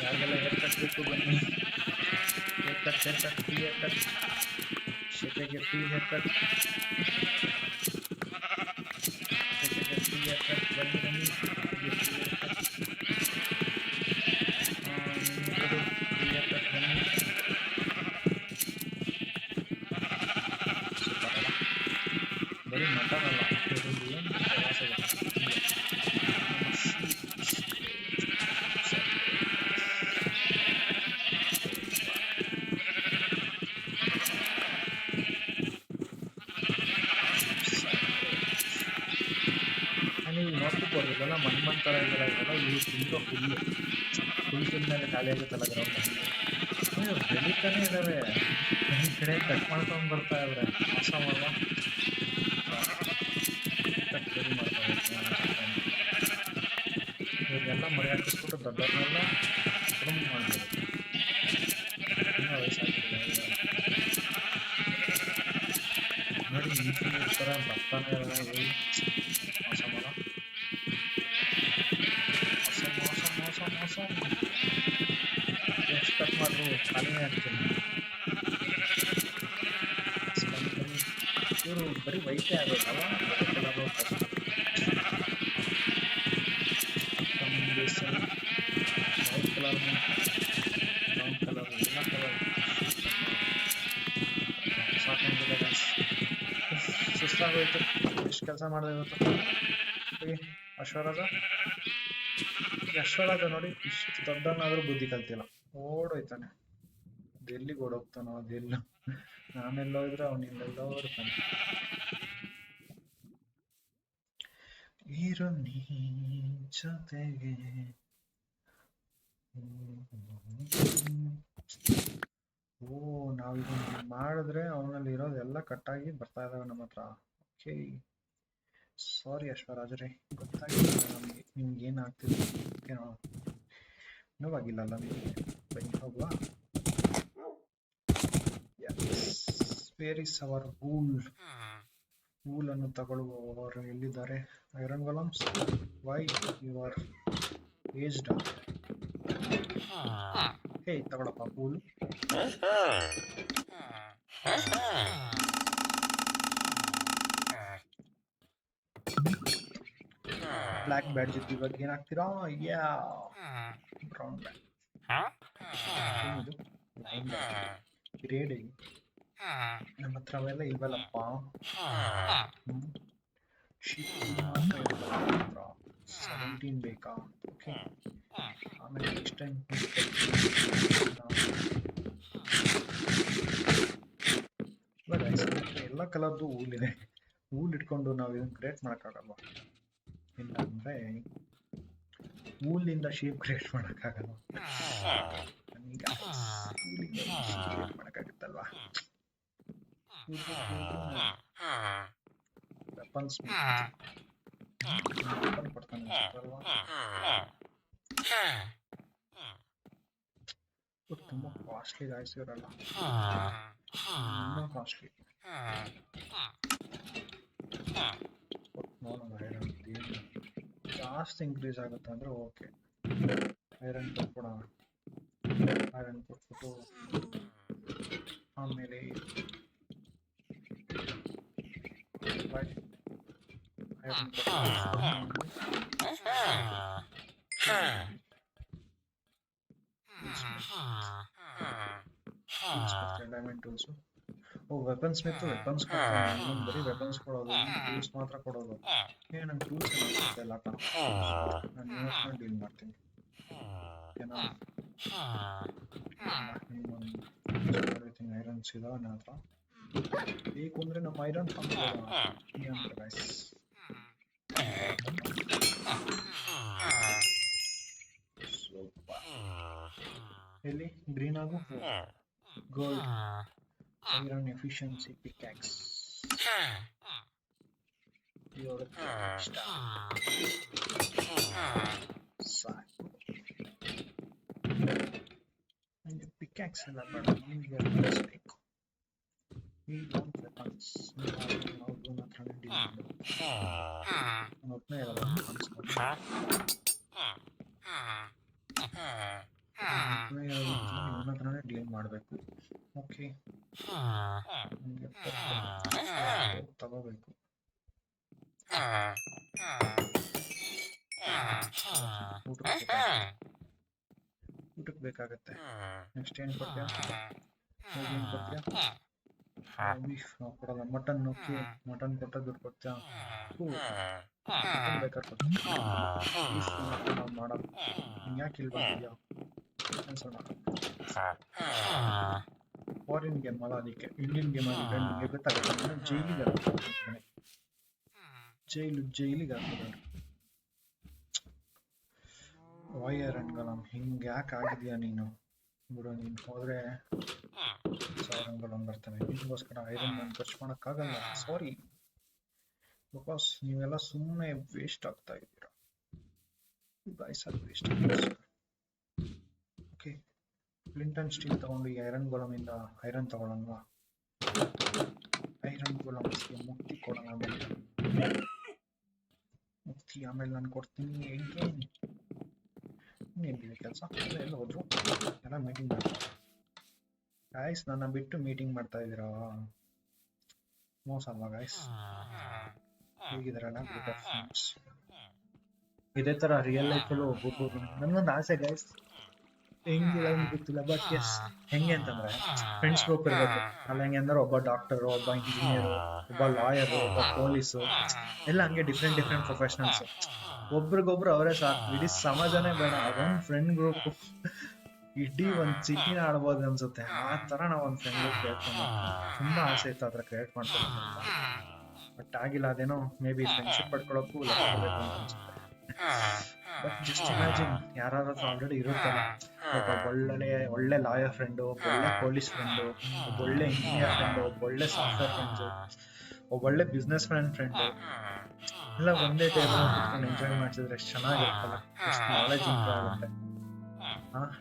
ಯಾರಿಗೆಲ್ಲ ಹೇರ್ ಕಟ್ಟಬೇಕು ಬನ್ನಿ. Haircut free haircut, ಶೆಕೆಗೆ ಫ್ರೀ ಹೇರ್ ಕಟ್, ಶೆಕೆಗೆ ಫ್ರೀ ಹೇರ್ ಕಟ್ ಬನ್ನಿ ಫ್ರೀ ಹೇರ್ ಕಟ್ ಬನ್ನಿ. ಸೂಪರ್ ಅಲ್ಲ, ಬರೀ ಮಟನ್ ಅಲ್ಲ, ಇದರಲ್ಲಿ ಏನು ಪ್ರವಾಸ ಇದೆ. ನೀವು ನೋಡ್ತಿರ್ಬೋದು ಇದೆಲ್ಲ ಮಣ್ಣು ಥರ ಇದೆಲ್ಲ ಇವು ತುಂಬ ಫುಲ್ ತಿಂದ್ಮೇಲೆ ಖಾಲಿ ಆಗುತ್ತಲ್ಲ ಗ್ರೌಂಡ್. ಬೆಳೀತಾನೆ ಇದ್ದಾವೆ, ಈ ಕಡೆ ಕಟ್ ಮಾಡ್ಕೊಂಡು ಬರ್ತಾ ಇದ್ದಾರೆ. ಹೊಸ ಅಲ್ವಾ, ಕಟ್ ರೆಡಿ ಮಾಡ್ತಾರೆ. ಇವ್ರಿಗೆಲ್ಲ ಮರಿ ಹಾಕಿಸ್ಬಿಟ್ಟು ದೊಡ್ಡವ್ರನ್ನೆಲ್ಲ ಕಡಿಮೆ ಮಾಡ್ಬೋದು. ತುಂಬ ವಯಸ್ಸಾಗ್ತಿದೆ ನೋಡಿ, ಈ ಥರ ಬರ್ತಾನೆ ಇರೋದು. ಮೋಸ ಎಷ್ಟು ಕಟ್ ಮಾಡ್ರು ಖಾಲಿನೇ ಆಗ್ತೀನಿ. ಇವರು ಬರೀ ವೈಟೇ ಆಗೋದಲ್ಲ, colour combination white colour brown colour ಎಲ್ಲ ಕಲರ್ ಸಾಕೊಂಡಿದೆ. ಸುಸ್ತಾಗೋಯ್ತು, ಎಷ್ಟು ಕೆಲಸ ಮಾಡಿದೆ ಇವತ್ತು. ಅಶ್ವರಾಜ ನೋಡಿ, ಇಷ್ಟು ದೊಡ್ಡವನಾದ್ರೂ ಬುದ್ಧಿ ಕಲ್ತಿಲ್ಲ, ಓಡೋಯ್ತಾನೆ. ಎಲ್ಲಿಗೆ ಓಡೋಗ್ತಾನೋ ಅದೆಲ್ಲ, ನಾನೆಲ್ಲೋ ಇದ್ರೆ ಅವನೆಲ್ಲೆಲ್ಲೋ ಇರ್ತಾನೆ. ಇರು ನೀ ಜೊತೆಗೆ. ನಾವು ಇದನ್ನ ಮಾಡಿದ್ರೆ ಅವನಲ್ಲಿ ಇರೋದೆಲ್ಲ ಕಟ್ಟಾಗಿ ಬರ್ತಾ ಇದಾವೆ ನಮ್ಮ ಹತ್ರ. ಓಕೆ, ಸಾರಿ ಅಶ್ವರಾಜರೇ, ಗೊತ್ತಾಗಿಲ್ಲ ನಮಗೆ ನಿಮ್ಗೆ ಏನು ಆಗ್ತಿದೆ. ನೋವಾಗಿಲ್ಲಲ್ಲ ನಿಮಗೆ. ಬನ್ನಿ ಹೋಗುವ. ವೇರ್ ಇಸ್ ಅವರ್ ವೂಲ್ ಅನ್ನು ತಗೊಳ್ಳುವವರು ಎಲ್ಲಿದ್ದಾರೆ? Iron golems, why you are aged? Hey ತಗೊಳಪ್ಪ ವೂಲ್. ಬ್ಲ್ಯಾಕ್ ಬ್ಯಾಡ್ಜ್ ಇತ್ತು, ಇವಾಗ ಏನಾಗ್ತೀರಾ? ಯಾ ಬ್ರೌನ್ ಬ್ಯಾಡ್ಜ್. ಏನಿದು ಗ್ರೇಡ್? ನಮ್ಮ ಹತ್ರ ಅವೆಲ್ಲ ಇಲ್ವಲ್ಲಪ್ಪ. 17 ಬೇಕಾ? ಓಕೆ, ಆಮೇಲೆ ನೆಕ್ಸ್ಟ್ ಟೈಮ್ ಎಲ್ಲ ಕಲರ್ದು ವೂಲ್ ಇದೆ. ವೂಲ್ ಇಟ್ಕೊಂಡು ನಾವು ಇದನ್ನು ಕ್ರಿಯೇಟ್ ಮಾಡೋಕ್ಕಾಗಲ್ವ? ಇಲ್ಲ ಅಂದರೆ ವೂಲಿಂದ ಶೇಪ್ ಕ್ರಿಯೇಟ್ ಮಾಡೋಕ್ಕಾಗಲ್ವ? ಈಗ ಕ್ರಿಯೇಟ್ ಮಾಡೋಕ್ಕಾಗುತ್ತಲ್ವಾ? ವೆಪನ್ಸ್ ಕೊಡ್ತಾನೆ ಅಲ್ವಾ? ತುಂಬ ಕಾಸ್ಟ್ಲಿ ಗಾಯ್ಸ್ ಇರಲ್ಲ, ತುಂಬ ಕಾಸ್ಟ್ಲಿ. ನೋಡೋಣ, ಐರನ್ ಜಾಸ್ತಿ ಇನ್ಕ್ರೀಸ್ ಆಗುತ್ತೆ ಅಂದರೆ ಓಕೆ, ಐರನ್ ಕೊಟ್ಬಿಡೋಣ. ಐರನ್ ಕೊಟ್ಬಿಟ್ಟು ಆಮೇಲೆ ಐರನ್ ಕೊಟ್ಟು ಡೈಮಂಡ್ ಟೂಲ್ಸು. ವೆಪನ್ಸ್ ಮಿತ್ತು ವೆಪನ್ಸ್ ಕೊಡ್ತಾನೆ. ಇನ್ನೊಂದು ಬರೀ ವೆಪನ್ಸ್ ಕೊಡೋದು, ಟೂಲ್ಸ್ ಮಾತ್ರ ಕೊಡೋದು. ನಂಗೆ ಟೂಲ್ಸ್ ಎಲ್ಲ ನಾನು ಇವತ್ತು ಡೀಲ್ ಮಾಡ್ತೀನಿ. ಓಕೆನಾ? ಎವ್ರಿಥಿಂಗ್ ಐರನ್ಸ್ ಇದಾವೆ ನನ್ನ ಹತ್ರ. ಬೇಕು ಅಂದ್ರೆ ನಮ್ಮ ಐರನ್ ಗೈಸ್. ಎಲ್ಲಿ ಗ್ರೀನ್ ಆಗು ಗೋಲ್ಡ್ ಐರನ್ ಎಫಿಷಿಯನ್ಸಿ ಪಿಕ್ಯಾಕ್ಸ್ ಸಾಕು. ನನಗೆ ಪಿಕ್ಯಾಕ್ಸ್ ಎಲ್ಲ ಬೇಡ, ನಿಮಗೆ ಬೇಕು. ಈ ಡೋಂಟ್ ವೆಪನ್ಸ್ ನಾವು ಡೋನ್ ಹತ್ರನೇ ಡೀಲ್ ಮಾಡಬೇಕು. ನಾನು ಒಬ್ಬನೇ ಇರಲ್ಲ ಅನ್ಸ್ಕೊಂಡು ಇವನ ಹತ್ರನೇ ಡೀಲ್ ಮಾಡಬೇಕು. ಓಕೆ, ತಗೋಬೇಕು. ಊಟಕ್ಕೆ ಬೇಕಾಗತ್ತೆ. ನೆಕ್ಸ್ಟ್ ಏನು ಕೊಡ್ತೀಯ? ಏನು ಕೊಡ್ತೀಯ? ಬೀಫ್ ನಾವು ಕೊಡಲ್ಲ. ಮಟನ್. ಓಕೆ, ಮಟನ್ ಕೊಟ್ಟ ದುಡ್ಡು ಕೊಡ್ತೀಯ? ಮಟನ್ ಬೇಕಾದ್ರೆ ಕೊಡ್ತೀಯ. ಬೀಫ್ ನಾವು ಮಾಡಲ್ಲ. ನೀನು ಯಾಕೆ ಇಲ್ಲಿ ಬಂದಿದ್ಯಾ? ಕ್ಯಾನ್ಸಲ್ ಮಾಡ. ಫಾರಿನ್ ಗೇಮ್ ಅಲ್ಲ, ಅದಕ್ಕೆ. ಇಂಡಿಯನ್ ಗೇಮ್ ಆಗಿದ್ರೆ ನಿಮಗೆ ಗೊತ್ತಾಗುತ್ತೆ. ಜೈಲಿಗೆ ಹಾಕ್ತಾರೆ. ಜೈಲಿಗೆ ಹಾಕ್ತಾರೆ. ವಾಯರ್ ಅಂಗಲಂ ಹಿಂಗೆ ಯಾಕೆ ಆಗಿದೆಯಾ ನೀನು? ಬಿಡು, ನೀನು ಹೋದ್ರೆ ಅಂಗಲಂ ಬರ್ತಾನೆ. ನಿಮಗೋಸ್ಕರ ಐರನ್ ನಾನು ಖರ್ಚು ಮಾಡೋಕ್ಕಾಗಲ್ಲ. ಸಾರಿ, ಬಿಕಾಸ್ ನೀವೆಲ್ಲ ಸುಮ್ಮನೆ ವೇಸ್ಟ್ ಆಗ್ತಾ ಇದ್ದೀರಾ. Guys are waste. Okay, flint and steel ತಗೊಂಡು ಈ ಐರನ್ ಗೋಲಮಿಂದ ಐರನ್ ತಗೊಳ್ಳೋಣ. ಐರನ್ ಗೋಲಮ್ಸ್ಗೆ ಮುಕ್ತಿ ಕೊಡೋಣ. ಮುಕ್ತಿ ಆಮೇಲೆ ನಾನು ಕೊಡ್ತೀನಿ. ಹೇಗೆ ಇನ್ನೇನಿದೆ ಕೆಲಸ? ಎಲ್ಲ ಹೋದ್ರು, ಎಲ್ಲ ಮೀಟಿಂಗ್ ಮಾಡ್ತಾರೆ. ಗಾಯ್ಸ್, ನನ್ನ ಬಿಟ್ಟು ಮೀಟಿಂಗ್ ಮಾಡ್ತಾ ಇದ್ದೀರಾ? ಮೋಸ ಅಲ್ವಾ ಗಾಯ್ಸ್? ಹೇಗಿದಾರಲ್ಲ ಗ್ರೂಪ್ ಆಫ್ ಫ್ರೆಂಡ್ಸ್? ಇದೇ ತರ ರಿಯಲ್ ಲೈಫಲ್ಲೂ ಒಬ್ಬೊಬ್ಬರು ನನ್ನೊಂದು ಆಸೆ ಗಾಯ್ಸ್. ಹೆಂಗಿಲ್ಲ ಗೊತ್ತಿಲ್ಲ, ಬಟ್ ಎಸ್ ಹೆಂಗೆ ಅಂತಂದ್ರೆ ಫ್ರೆಂಡ್ಸ್ ಗ್ರೂಪ್ ಇರಬೇಕು. ಅಲ್ಲಿ ಹೆಂಗೆ ಅಂದ್ರೆ ಒಬ್ಬ ಡಾಕ್ಟರ್, ಒಬ್ಬ ಇಂಜಿನಿಯರ್, ಒಬ್ಬ ಲಾಯರ್, ಒಬ್ಬ ಪೊಲೀಸು, ಎಲ್ಲ ಹಂಗೆ ಡಿಫ್ರೆಂಟ್ ಪ್ರೊಫೆಷನಲ್ಸ್. ಒಬ್ರಿಗೊಬ್ರು ಅವರೇ ಸಾಕು, ಇಡೀ ಸಮಾಜನೇ ಬೇಡ. ಅದೊಂದು ಫ್ರೆಂಡ್ ಗ್ರೂಪ್ ಇಡೀ ಒಂದು ಸಿಟಿನ ಆಡ್ಬೋದು ಅನ್ಸುತ್ತೆ. ಆ ತರ ನಾವು ಒಂದು ಫ್ರೆಂಡ್ ಗ್ರೂಪ್ ಕ್ರಿಯೇಟ್ ಮಾಡ್ತೀವಿ. ತುಂಬಾ ಆಸೆ ಇತ್ತು ಅದ್ರ ಕ್ರಿಯೇಟ್ ಮಾಡ್ಕೊಳ್ಳೋದು ಅಂತ, ಬಟ್ ಆಗಿಲ್ಲ. ಅದೇನೋ ಮೇ ಬಿ ಫ್ರೆಂಡ್ಶಿಪ್ ಪಡ್ಕೊಳ್ಳೋಕ್ಕೂ ಬೇಕು ಅಂತ ಅನ್ಸುತ್ತೆ. ಬಟ್ ಜಸ್ಟ್ ಇಮ್ಯಾಜಿನ್, ಯಾರಾದ್ರೂ ಆಲ್ರೆಡಿ ಇರುತ್ತಲ್ಲ, ಒಬ್ಬ ಒಳ್ಳೆ ಲಾಯರ್ ಫ್ರೆಂಡು, ಒಬ್ಬ ಒಳ್ಳೆ ಪೊಲೀಸ್ ಫ್ರೆಂಡು, ಒಬ್ಬ ಒಳ್ಳೆ ಇಂಜಿನಿಯರ್ ಫ್ರೆಂಡು, ಒಬ್ಬ ಒಳ್ಳೆ ಸಾಫ್ಟ್ವೇರ್ ಫ್ರೆಂಡ್ಸು, ಒಬ್ಬ ಒಳ್ಳೆ ಬಿಸ್ನೆಸ್ ಫ್ರೆಂಡು ಎಲ್ಲ ಒಂದೇ ಟೇಬಲ್ ಕುತ್ಕೊಂಡು ಎಂಜಾಯ್ ಮಾಡ್ತಿದ್ರೆ ಎಷ್ಟು ಚೆನ್ನಾಗಿರುತ್ತಲ್ಲ. ಎಷ್ಟು ನಾಲೆಜ್ ಇಂಪ್ರೂವ್ ಆಗುತ್ತೆ.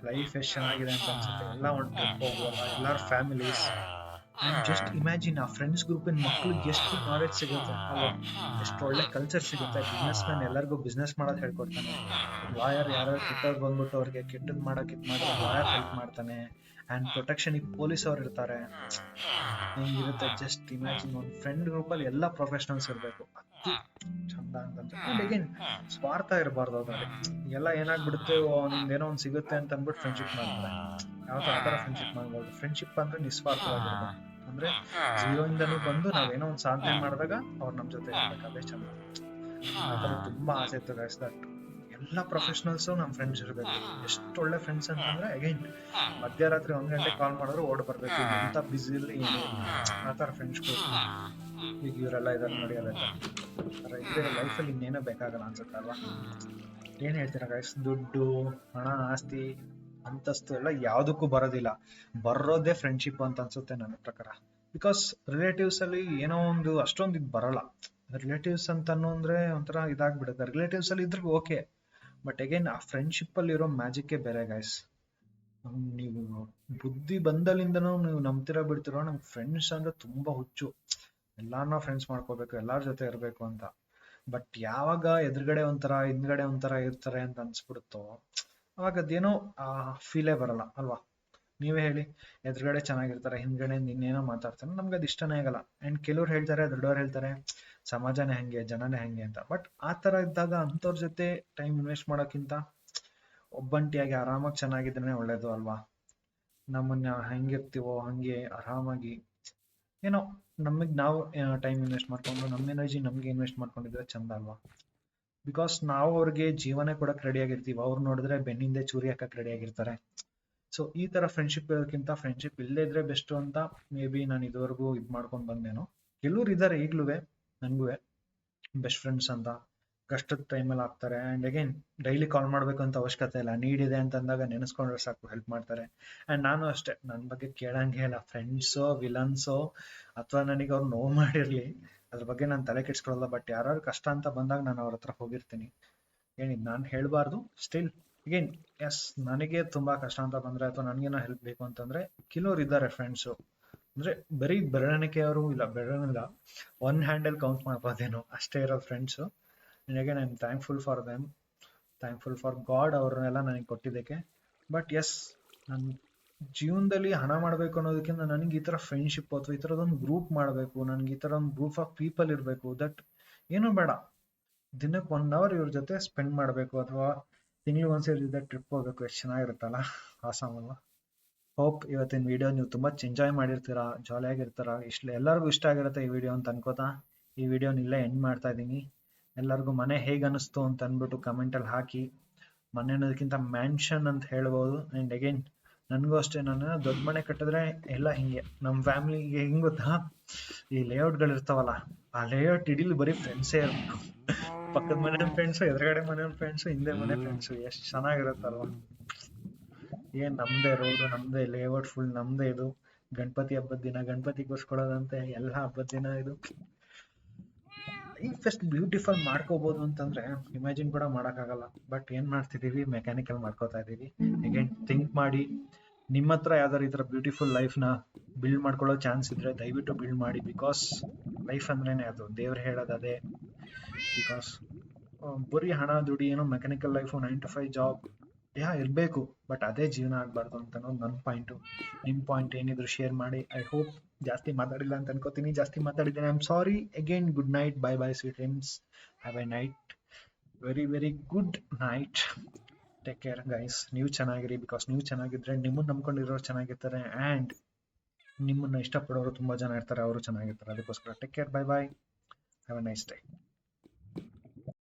ಲೈಫ್ ಎಷ್ಟು ಚೆನ್ನಾಗಿದೆ ಅಂತ ಅನ್ಸುತ್ತೆ. ಎಲ್ಲ ಒಂದು ಟ್ರಿಪ್ ಹೋಗುವಲ್ಲ, ಎಲ್ಲಾರ ಫ್ಯಾಮಿಲೀಸ್. ಆ್ಯಂಡ್ ಜಸ್ಟ್ ಇಮ್ಯಾಜಿನ್, ಆ ಫ್ರೆಂಡ್ಸ್ ಗ್ರೂಪಿನ ಮಕ್ಳಿಗೆ ಎಷ್ಟು ನಾಲೆಜ್ ಸಿಗುತ್ತೆ ಅಲ್ವಾ? ಎಷ್ಟು ಒಳ್ಳೆ ಕಲ್ಚರ್ ಸಿಗುತ್ತೆ. ಬಿಸ್ನೆಸ್ ಮ್ಯಾನ್ ಎಲ್ಲರಿಗೂ ಬಿಸ್ನೆಸ್ ಮಾಡೋದು ಹೇಳ್ಕೊಡ್ತಾನೆ. ಲಾಯರ್ ಯಾರು ಕೆಟ್ಟವ್ರು ಬಂದ್ಬಿಟ್ಟು ಅವ್ರಿಗೆ ಕೆಟ್ಟದ್ದು ಮಾಡೋಕೆ ಲಾಯರ್ ಹೆಲ್ಪ್ ಮಾಡ್ತಾನೆ. ಆ್ಯಂಡ್ ಪ್ರೊಟೆಕ್ಷನಿಗೆ ಪೊಲೀಸ್ ಅವ್ರು ಇರ್ತಾರೆ. ಹೆಂಗಿರುತ್ತೆ ಜಸ್ಟ್ ಇಮ್ಯಾಜಿನ್. ಒಂದು ಫ್ರೆಂಡ್ ಗ್ರೂಪಲ್ಲಿ ಎಲ್ಲ ಪ್ರೊಫೆಷನಲ್ಸ್ ಇರಬೇಕು. ಅದು ಚಂದ ಅಂತಂದ್ರೆ. ಆ್ಯಂಡ್ ಅಗೇನ್ ಸ್ವಾರ್ಥ ಇರಬಾರ್ದು ಅದರಲ್ಲಿ. ಎಲ್ಲ ಏನಾಗ್ಬಿಡುತ್ತೆ, ನಿಮ್ದೇನೋ ಒಂದು ಸಿಗುತ್ತೆ ಅಂತ ಅಂದ್ಬಿಟ್ಟು ಫ್ರೆಂಡ್ಶಿಪ್ ಮಾಡ್ತಾರೆ. ಯಾವತ್ತೂ ಆ ಥರ ಫ್ರೆಂಡ್ಶಿಪ್ ಮಾಡ್ಬೋದು. ಫ್ರೆಂಡ್ಶಿಪ್ ಅಂದ್ರೆ ನಿಸ್ವಾರ್ಥವಾಗಿರ್ಬೇಕು. ಅಂದ್ರೆ ಜೀರೋ ಇಂದನೂ ಬಂದು ನಾವೇನೋ ಒಂದು ಸಾಧನೆ ಮಾಡಿದಾಗ ಅವ್ರು ನಮ್ಮ ಜೊತೆ ಇರ್ಬೇಕು. ಅದೇ ಚಂದ. ಆ ಥರ ತುಂಬಾ ಆಸೆ ಇತ್ತು ಗೈಸ್. ದಟ್ ಎಲ್ಲ ಪ್ರೊಫೆಷನಲ್ಸು ನಮ್ಮ ಫ್ರೆಂಡ್ಸ್ ಇರಬೇಕು. ಎಷ್ಟು ಒಳ್ಳೆ ಫ್ರೆಂಡ್ಸ್ ಅಂತಂದ್ರೆ ಅಗೈನ್ ಮಧ್ಯರಾತ್ರಿ 1 ಗಂಟೆಗೆ ಕಾಲ್ ಮಾಡಿದ್ರು ಓಡ್ ಬರ್ಬೇಕು. ಎಂತ ಬ್ಯುಸಿ ಇರಲಿ ಏನು ಆ ಥರ ಫ್ರೆಂಡ್ಸ್ಗಳು. ಈಗ ಇವರೆಲ್ಲ ಇದಾರೆ ನೋಡಿ, ಅದೆಲ್ಲ ಥರ ಇದ್ರೆ ಲೈಫಲ್ಲಿ ಇನ್ನೇನೋ ಬೇಕಾಗಲ್ಲ ಅನ್ಸುತ್ತಲ್ವಾ? ಏನ್ ಹೇಳ್ತೀರಾ ಗೈಸ್? ದುಡ್ಡು, ಹಣ, ಆಸ್ತಿ, ಅಂತಸ್ತು ಎಲ್ಲ ಯಾವುದಕ್ಕೂ ಬರೋದಿಲ್ಲ. ಬರೋದೇ ಫ್ರೆಂಡ್ಶಿಪ್ ಅಂತ ಅನ್ಸುತ್ತೆ ನನ್ನ ಪ್ರಕಾರ. ಬಿಕಾಸ್ ರಿಲೇಟಿವ್ಸ್ ಅಲ್ಲಿ ಏನೋ ಒಂದು ಅಷ್ಟೊಂದು ಇದು ಬರಲ್ಲ. ರಿಲೇಟಿವ್ಸ್ ಅಂತಾನು ಅಂದ್ರೆ ಒಂಥರ ಇದಾಗ್ಬಿಡುತ್ತೆ. ರಿಲೇಟಿವ್ಸ್ ಅಲ್ಲಿ ಇದ್ರೆ ಓಕೆ, ಬಟ್ ಅಗೇನ್ ಆ ಫ್ರೆಂಡ್ಶಿಪ್ ಅಲ್ಲಿ ಇರೋ ಮ್ಯಾಜಿಕ್ಕೇ ಬೇರೆ ಗೈಸ್. ನೀವು ಬುದ್ಧಿ ಬಂದಲಿಂದನೂ ನೀವು ನಂಬ್ತಿರೋ ಬಿಡ್ತಿರೋ, ನಮ್ಗೆ ಫ್ರೆಂಡ್ಸ್ ಅಂದ್ರೆ ತುಂಬಾ ಹುಚ್ಚು. ಎಲ್ಲಾರನ್ನ ಫ್ರೆಂಡ್ಸ್ ಮಾಡ್ಕೋಬೇಕು, ಎಲ್ಲಾರ ಜೊತೆ ಇರಬೇಕು ಅಂತ. ಬಟ್ ಯಾವಾಗ ಎದುರುಗಡೆ ಒಂಥರ ಹಿಂದ್ಗಡೆ ಒಂಥರ ಇರ್ತಾರೆ ಅಂತ ಅನ್ಸ್ಬಿಡುತ್ತೋ, ಅವಾಗ ಅದೇನೋ ಆ ಫೀಲೇ ಬರಲ್ಲ ಅಲ್ವಾ? ನೀವೇ ಹೇಳಿ, ಎದುರುಗಡೆ ಚೆನ್ನಾಗಿರ್ತಾರೆ, ಹಿಂದ್ಗಡೆ ಇನ್ನೇನೋ ಮಾತಾಡ್ತಾರೆ, ನಮ್ಗೆ ಅದು ಇಷ್ಟನೇ ಆಗಲ್ಲ. ಅಂಡ್ ಕೆಲವ್ರು ಹೇಳ್ತಾರೆ, ದೊಡ್ಡವ್ರು ಹೇಳ್ತಾರೆ, ಸಮಾಜನೇ ಹಂಗೆ, ಜನನೇ ಹಂಗೆ ಅಂತ. ಬಟ್ ಆ ಥರ ಇದ್ದಾಗ ಅಂಥವ್ರ ಜೊತೆ ಟೈಮ್ ಇನ್ವೆಸ್ಟ್ ಮಾಡೋಕ್ಕಿಂತ ಒಬ್ಬಂಟಿಯಾಗಿ ಆರಾಮಾಗಿ ಚೆನ್ನಾಗಿದ್ರೆ ಒಳ್ಳೇದು ಅಲ್ವಾ? ನಮ್ಮನ್ನ ಹೆಂಗಿರ್ತೀವೋ ಹಂಗೆ ಆರಾಮಾಗಿ ಏನೋ ನಮಗೆ ನಾವು ಟೈಮ್ ಇನ್ವೆಸ್ಟ್ ಮಾಡ್ಕೊಂಡು ನಮ್ಮ ಎನರ್ಜಿ ನಮ್ಗೆ ಇನ್ವೆಸ್ಟ್ ಮಾಡ್ಕೊಂಡಿದ್ರೆ ಚಂದ ಅಲ್ವಾ? ಬಿಕಾಸ್ ನಾವು ಅವ್ರಿಗೆ ಜೀವನ ಕೊಡಕ್ಕೆ ರೆಡಿ ಆಗಿರ್ತೀವಿ, ಅವ್ರು ನೋಡಿದ್ರೆ ಬೆನ್ನಿಂದೆ ಚೂರಿ ಹಾಕಕ್ಕೆ ರೆಡಿ ಆಗಿರ್ತಾರೆ. ಸೊ ಈ ತರ ಫ್ರೆಂಡ್ಶಿಪ್ ಇರೋದಕ್ಕಿಂತ ಫ್ರೆಂಡ್ಶಿಪ್ ಇಲ್ಲದೇ ಇದ್ರೆ ಬೆಸ್ಟ್ ಅಂತ ಮೇ ಬಿ ನಾನು ಇದುವರೆಗೂ ಇದು ಮಾಡ್ಕೊಂಡು ಬಂದೇನೋ. ಕೆಲವ್ರು ಇದ್ದಾರೆ ಈಗ್ಲೂ ನನಗೂ ಬೆಸ್ಟ್ ಫ್ರೆಂಡ್ಸ್ ಅಂತ, ಕಷ್ಟದ ಟೈಮಲ್ಲಿ ಆಗ್ತಾರೆ. ಆ್ಯಂಡ್ ಅಗೇನ್ ಡೈಲಿ ಕಾಲ್ ಮಾಡಬೇಕು ಅಂತ ಅವಶ್ಯಕತೆ ಇಲ್ಲ, ನೀಡ್ ಇದೆ ಅಂತ ಅಂದಾಗ ನೆನೆಸ್ಕೊಂಡ್ರೆ ಸಾಕು, ಹೆಲ್ಪ್ ಮಾಡ್ತಾರೆ. ಆ್ಯಂಡ್ ನಾನು ಅಷ್ಟೇ, ನನ್ನ ಬಗ್ಗೆ ಕೇಳಂಗೆ ಇಲ್ಲ. ಫ್ರೆಂಡ್ಸೋ ವಿಲನ್ಸೋ ಅಥವಾ ನನಗೆ ಅವ್ರು ನೋವು ಮಾಡಿರಲಿ, ಅದ್ರ ಬಗ್ಗೆ ನಾನು ತಲೆ ಕೆಡ್ಸ್ಕೊಳ್ಳಲ್ಲ. ಬಟ್ ಯಾರು ಕಷ್ಟ ಅಂತ ಬಂದಾಗ ನಾನು ಅವ್ರ ಹತ್ರ ಹೋಗಿರ್ತೀನಿ. ಏನಿದ್ ನಾನು ಹೇಳಬಾರ್ದು, ಸ್ಟಿಲ್ ಅಗೇನ್ ಎಸ್, ನನಗೆ ತುಂಬಾ ಕಷ್ಟ ಅಂತ ಬಂದ್ರೆ ಅಥವಾ ನನಗೇನೋ ಹೆಲ್ಪ್ ಬೇಕು ಅಂತಂದ್ರೆ ಕೆಲವ್ರು ಇದ್ದಾರೆ ಫ್ರೆಂಡ್ಸು, ಅಂದ್ರೆ ಬರೀ ಬೆರಳಿಕೆಯವರು ಇಲ್ಲ, ಬೆರಳಿಲ್ಲ, ಒನ್ ಹ್ಯಾಂಡಲ್ ಕೌಂಟ್ ಮಾಡ್ಬೋದೇನೋ ಅಷ್ಟೇ ಇರೋ ಫ್ರೆಂಡ್ಸು. ನನಗೆ I am thankful for them, thankful for god ಅವ್ರನ್ನೆಲ್ಲ ನನಗೆ ಕೊಟ್ಟಿದ್ದಕ್ಕೆ. ಬಟ್ ಎಸ್, ನನ್ನ ಜೀವನದಲ್ಲಿ ಹಣ ಮಾಡಬೇಕು ಅನ್ನೋದಕ್ಕಿಂತ ನನಗೆ ಈ ಥರ ಫ್ರೆಂಡ್ಶಿಪ್ ಅಥವಾ ಈ ಥರದೊಂದು ಗ್ರೂಪ್ ಮಾಡಬೇಕು, ನನಗೆ ಈ ಥರ ಒಂದು ಗ್ರೂಪ್ ಆಫ್ ಪೀಪಲ್ ಇರಬೇಕು. ದಟ್ ಏನೂ ಬೇಡ, ದಿನಕ್ಕೆ 1 hour ಇವ್ರ ಜೊತೆ ಸ್ಪೆಂಡ್ ಮಾಡಬೇಕು, ಅಥವಾ ತಿಂಗ್ಳಿಗೆ ಒಂದ್ಸರಿ ಜೊತೆ ಟ್ರಿಪ್ ಹೋಗ್ಬೇಕು. ಎಷ್ಟು ಚೆನ್ನಾಗಿರುತ್ತಲ್ಲ, ಆಸಮ್ ಅಲ್ವಾ? ಹೋಪ್ ಇವತ್ತಿನ ವಿಡಿಯೋ ನೀವು ತುಂಬಾ ಎಂಜಾಯ್ ಮಾಡಿರ್ತೀರಾ, ಜಾಲಿಯಾಗಿರ್ತಾರ, ಎಲ್ಲರಿಗೂ ಇಷ್ಟ ಆಗಿರುತ್ತೆ ಈ ವಿಡಿಯೋ ಅಂತ ಅನ್ಕೋತಾ ಈ ವಿಡಿಯೋನ ಇಲ್ಲೇ ಎಂಡ್ ಮಾಡ್ತಾ ಇದ್ದೀನಿ. ಎಲ್ಲರಿಗೂ ಮನೆ ಹೇಗೆ ಅನಿಸ್ತು ಅಂತ ಅಂದ್ಬಿಟ್ಟು ಕಮೆಂಟಲ್ಲಿ ಹಾಕಿ. ಮನೆ ಅನ್ನೋದಕ್ಕಿಂತ ಮ್ಯಾನ್ಷನ್ ಅಂತ ಹೇಳ್ಬೋದು. ಆ್ಯಂಡ್ ಅಗೇನ್ ನನಗೂ ಅಷ್ಟೇ, ನಾನು ದೊಡ್ಡ ಮನೆ ಕಟ್ಟಿದ್ರೆ ಎಲ್ಲ ಹಿಂಗೆ ನಮ್ಮ ಫ್ಯಾಮಿಲಿಗೆ ಹೆಂಗ್ ಗೊತ್ತಾ, ಈ ಲೇಔಟ್ಗಳು ಇರ್ತಾವಲ್ಲ, ಆ ಲೇಔಟ್ ಇಡೀಲಿ ಬರೀ ಫ್ರೆಂಡ್ಸೇ ಇರಬೇಕು. ಪಕ್ಕದ ಮನೆ ಫ್ರೆಂಡ್ಸು, ಎದುರುಗಡೆ ಮನೆ ಫ್ರೆಂಡ್ಸು, ಹಿಂದೆ ಮನೆ ಫ್ರೆಂಡ್ಸು, ಎಷ್ಟು ಚೆನ್ನಾಗಿರುತ್ತಲ್ವ? ಏನ್ ನಮ್ದೇ ರೋಡು, ನಮ್ದೇ ಲೇಔಟ್, ಫುಲ್ ನಮ್ದೇ ಇದು. ಗಣಪತಿ ಹಬ್ಬದ ದಿನ ಗಣಪತಿ ಕೂರ್ಸ್ಕೊಳ್ಳೋದಂತೆ, ಎಲ್ಲ ಹಬ್ಬದ ದಿನ ಇದು ಲೈಫ್ ಎಷ್ಟು ಬ್ಯೂಟಿಫುಲ್ ಮಾಡ್ಕೋಬಹುದು ಅಂತಂದ್ರೆ ಇಮ್ಯಾಜಿನ್ ಕೂಡ ಮಾಡಕ್ಕಾಗಲ್ಲ. ಬಟ್ ಏನ್ ಮಾಡ್ತಿದೀವಿ, ಮೆಕ್ಯಾನಿಕಲ್ ಮಾಡ್ಕೋತಾ ಇದೀವಿ. ಅಗೇನ್ ಥಿಂಕ್ ಮಾಡಿ, ನಿಮ್ಮ ಹತ್ರ ಯಾವ್ದಾರು ಈ ತರ ಬ್ಯೂಟಿಫುಲ್ ಲೈಫ್ ನ ಬಿಲ್ಡ್ ಮಾಡ್ಕೊಳ್ಳೋ ಚಾನ್ಸ್ ಇದ್ರೆ ದಯವಿಟ್ಟು ಬಿಲ್ಡ್ ಮಾಡಿ. ಬಿಕಾಸ್ ಲೈಫ್ ಅಂದ್ರೇನೆ ಅದು, ದೇವ್ರು ಹೇಳೋದು ಅದೇ. ಬಿಕಾಸ್ ಬರೀ ಹಣ ದುಡಿ ಏನೋ ಮೆಕ್ಯಾನಿಕಲ್ ಲೈಫು 9 to 5 ಜಾಬ್ ಇರ್ಬೇಕು, ಬಟ್ ಅದೇ ಜೀವನ ಆಗ್ಬಾರ್ದು ಅಂತ ಅನ್ನೋದು ನನ್ನ ಪಾಯಿಂಟು. ನಿಮ್ ಪಾಯಿಂಟ್ ಏನಿದ್ರು ಶೇರ್ ಮಾಡಿ. ಐ ಹೋಪ್ ಜಾಸ್ತಿ ಮಾತಾಡಿಲ್ಲ ಅಂತ ಅನ್ಕೋತೀನಿ. ಜಾಸ್ತಿ ಮಾತಾಡಿದ್ದೇನೆ, I am sorry. Again good night, bye bye sweet dreams, have a night, very very good night. Take care guys. ನೀವು ಚೆನ್ನಾಗಿರಿ, ಬಿಕಾಸ್ ನೀವು ಚೆನ್ನಾಗಿದ್ರೆ ನಿಮ್ಮನ್ನ ನಂಬ್ಕೊಂಡಿರೋರು ಚೆನ್ನಾಗಿರ್ತಾರೆ, ಆ್ಯಂಡ್ ನಿಮ್ಮನ್ನ ಇಷ್ಟಪಡೋರು ತುಂಬಾ ಜನ ಇರ್ತಾರೆ, ಅವರು ಚೆನ್ನಾಗಿರ್ತಾರೆ. ಅದಕ್ಕೋಸ್ಕರ take care, bye bye, have A nice day.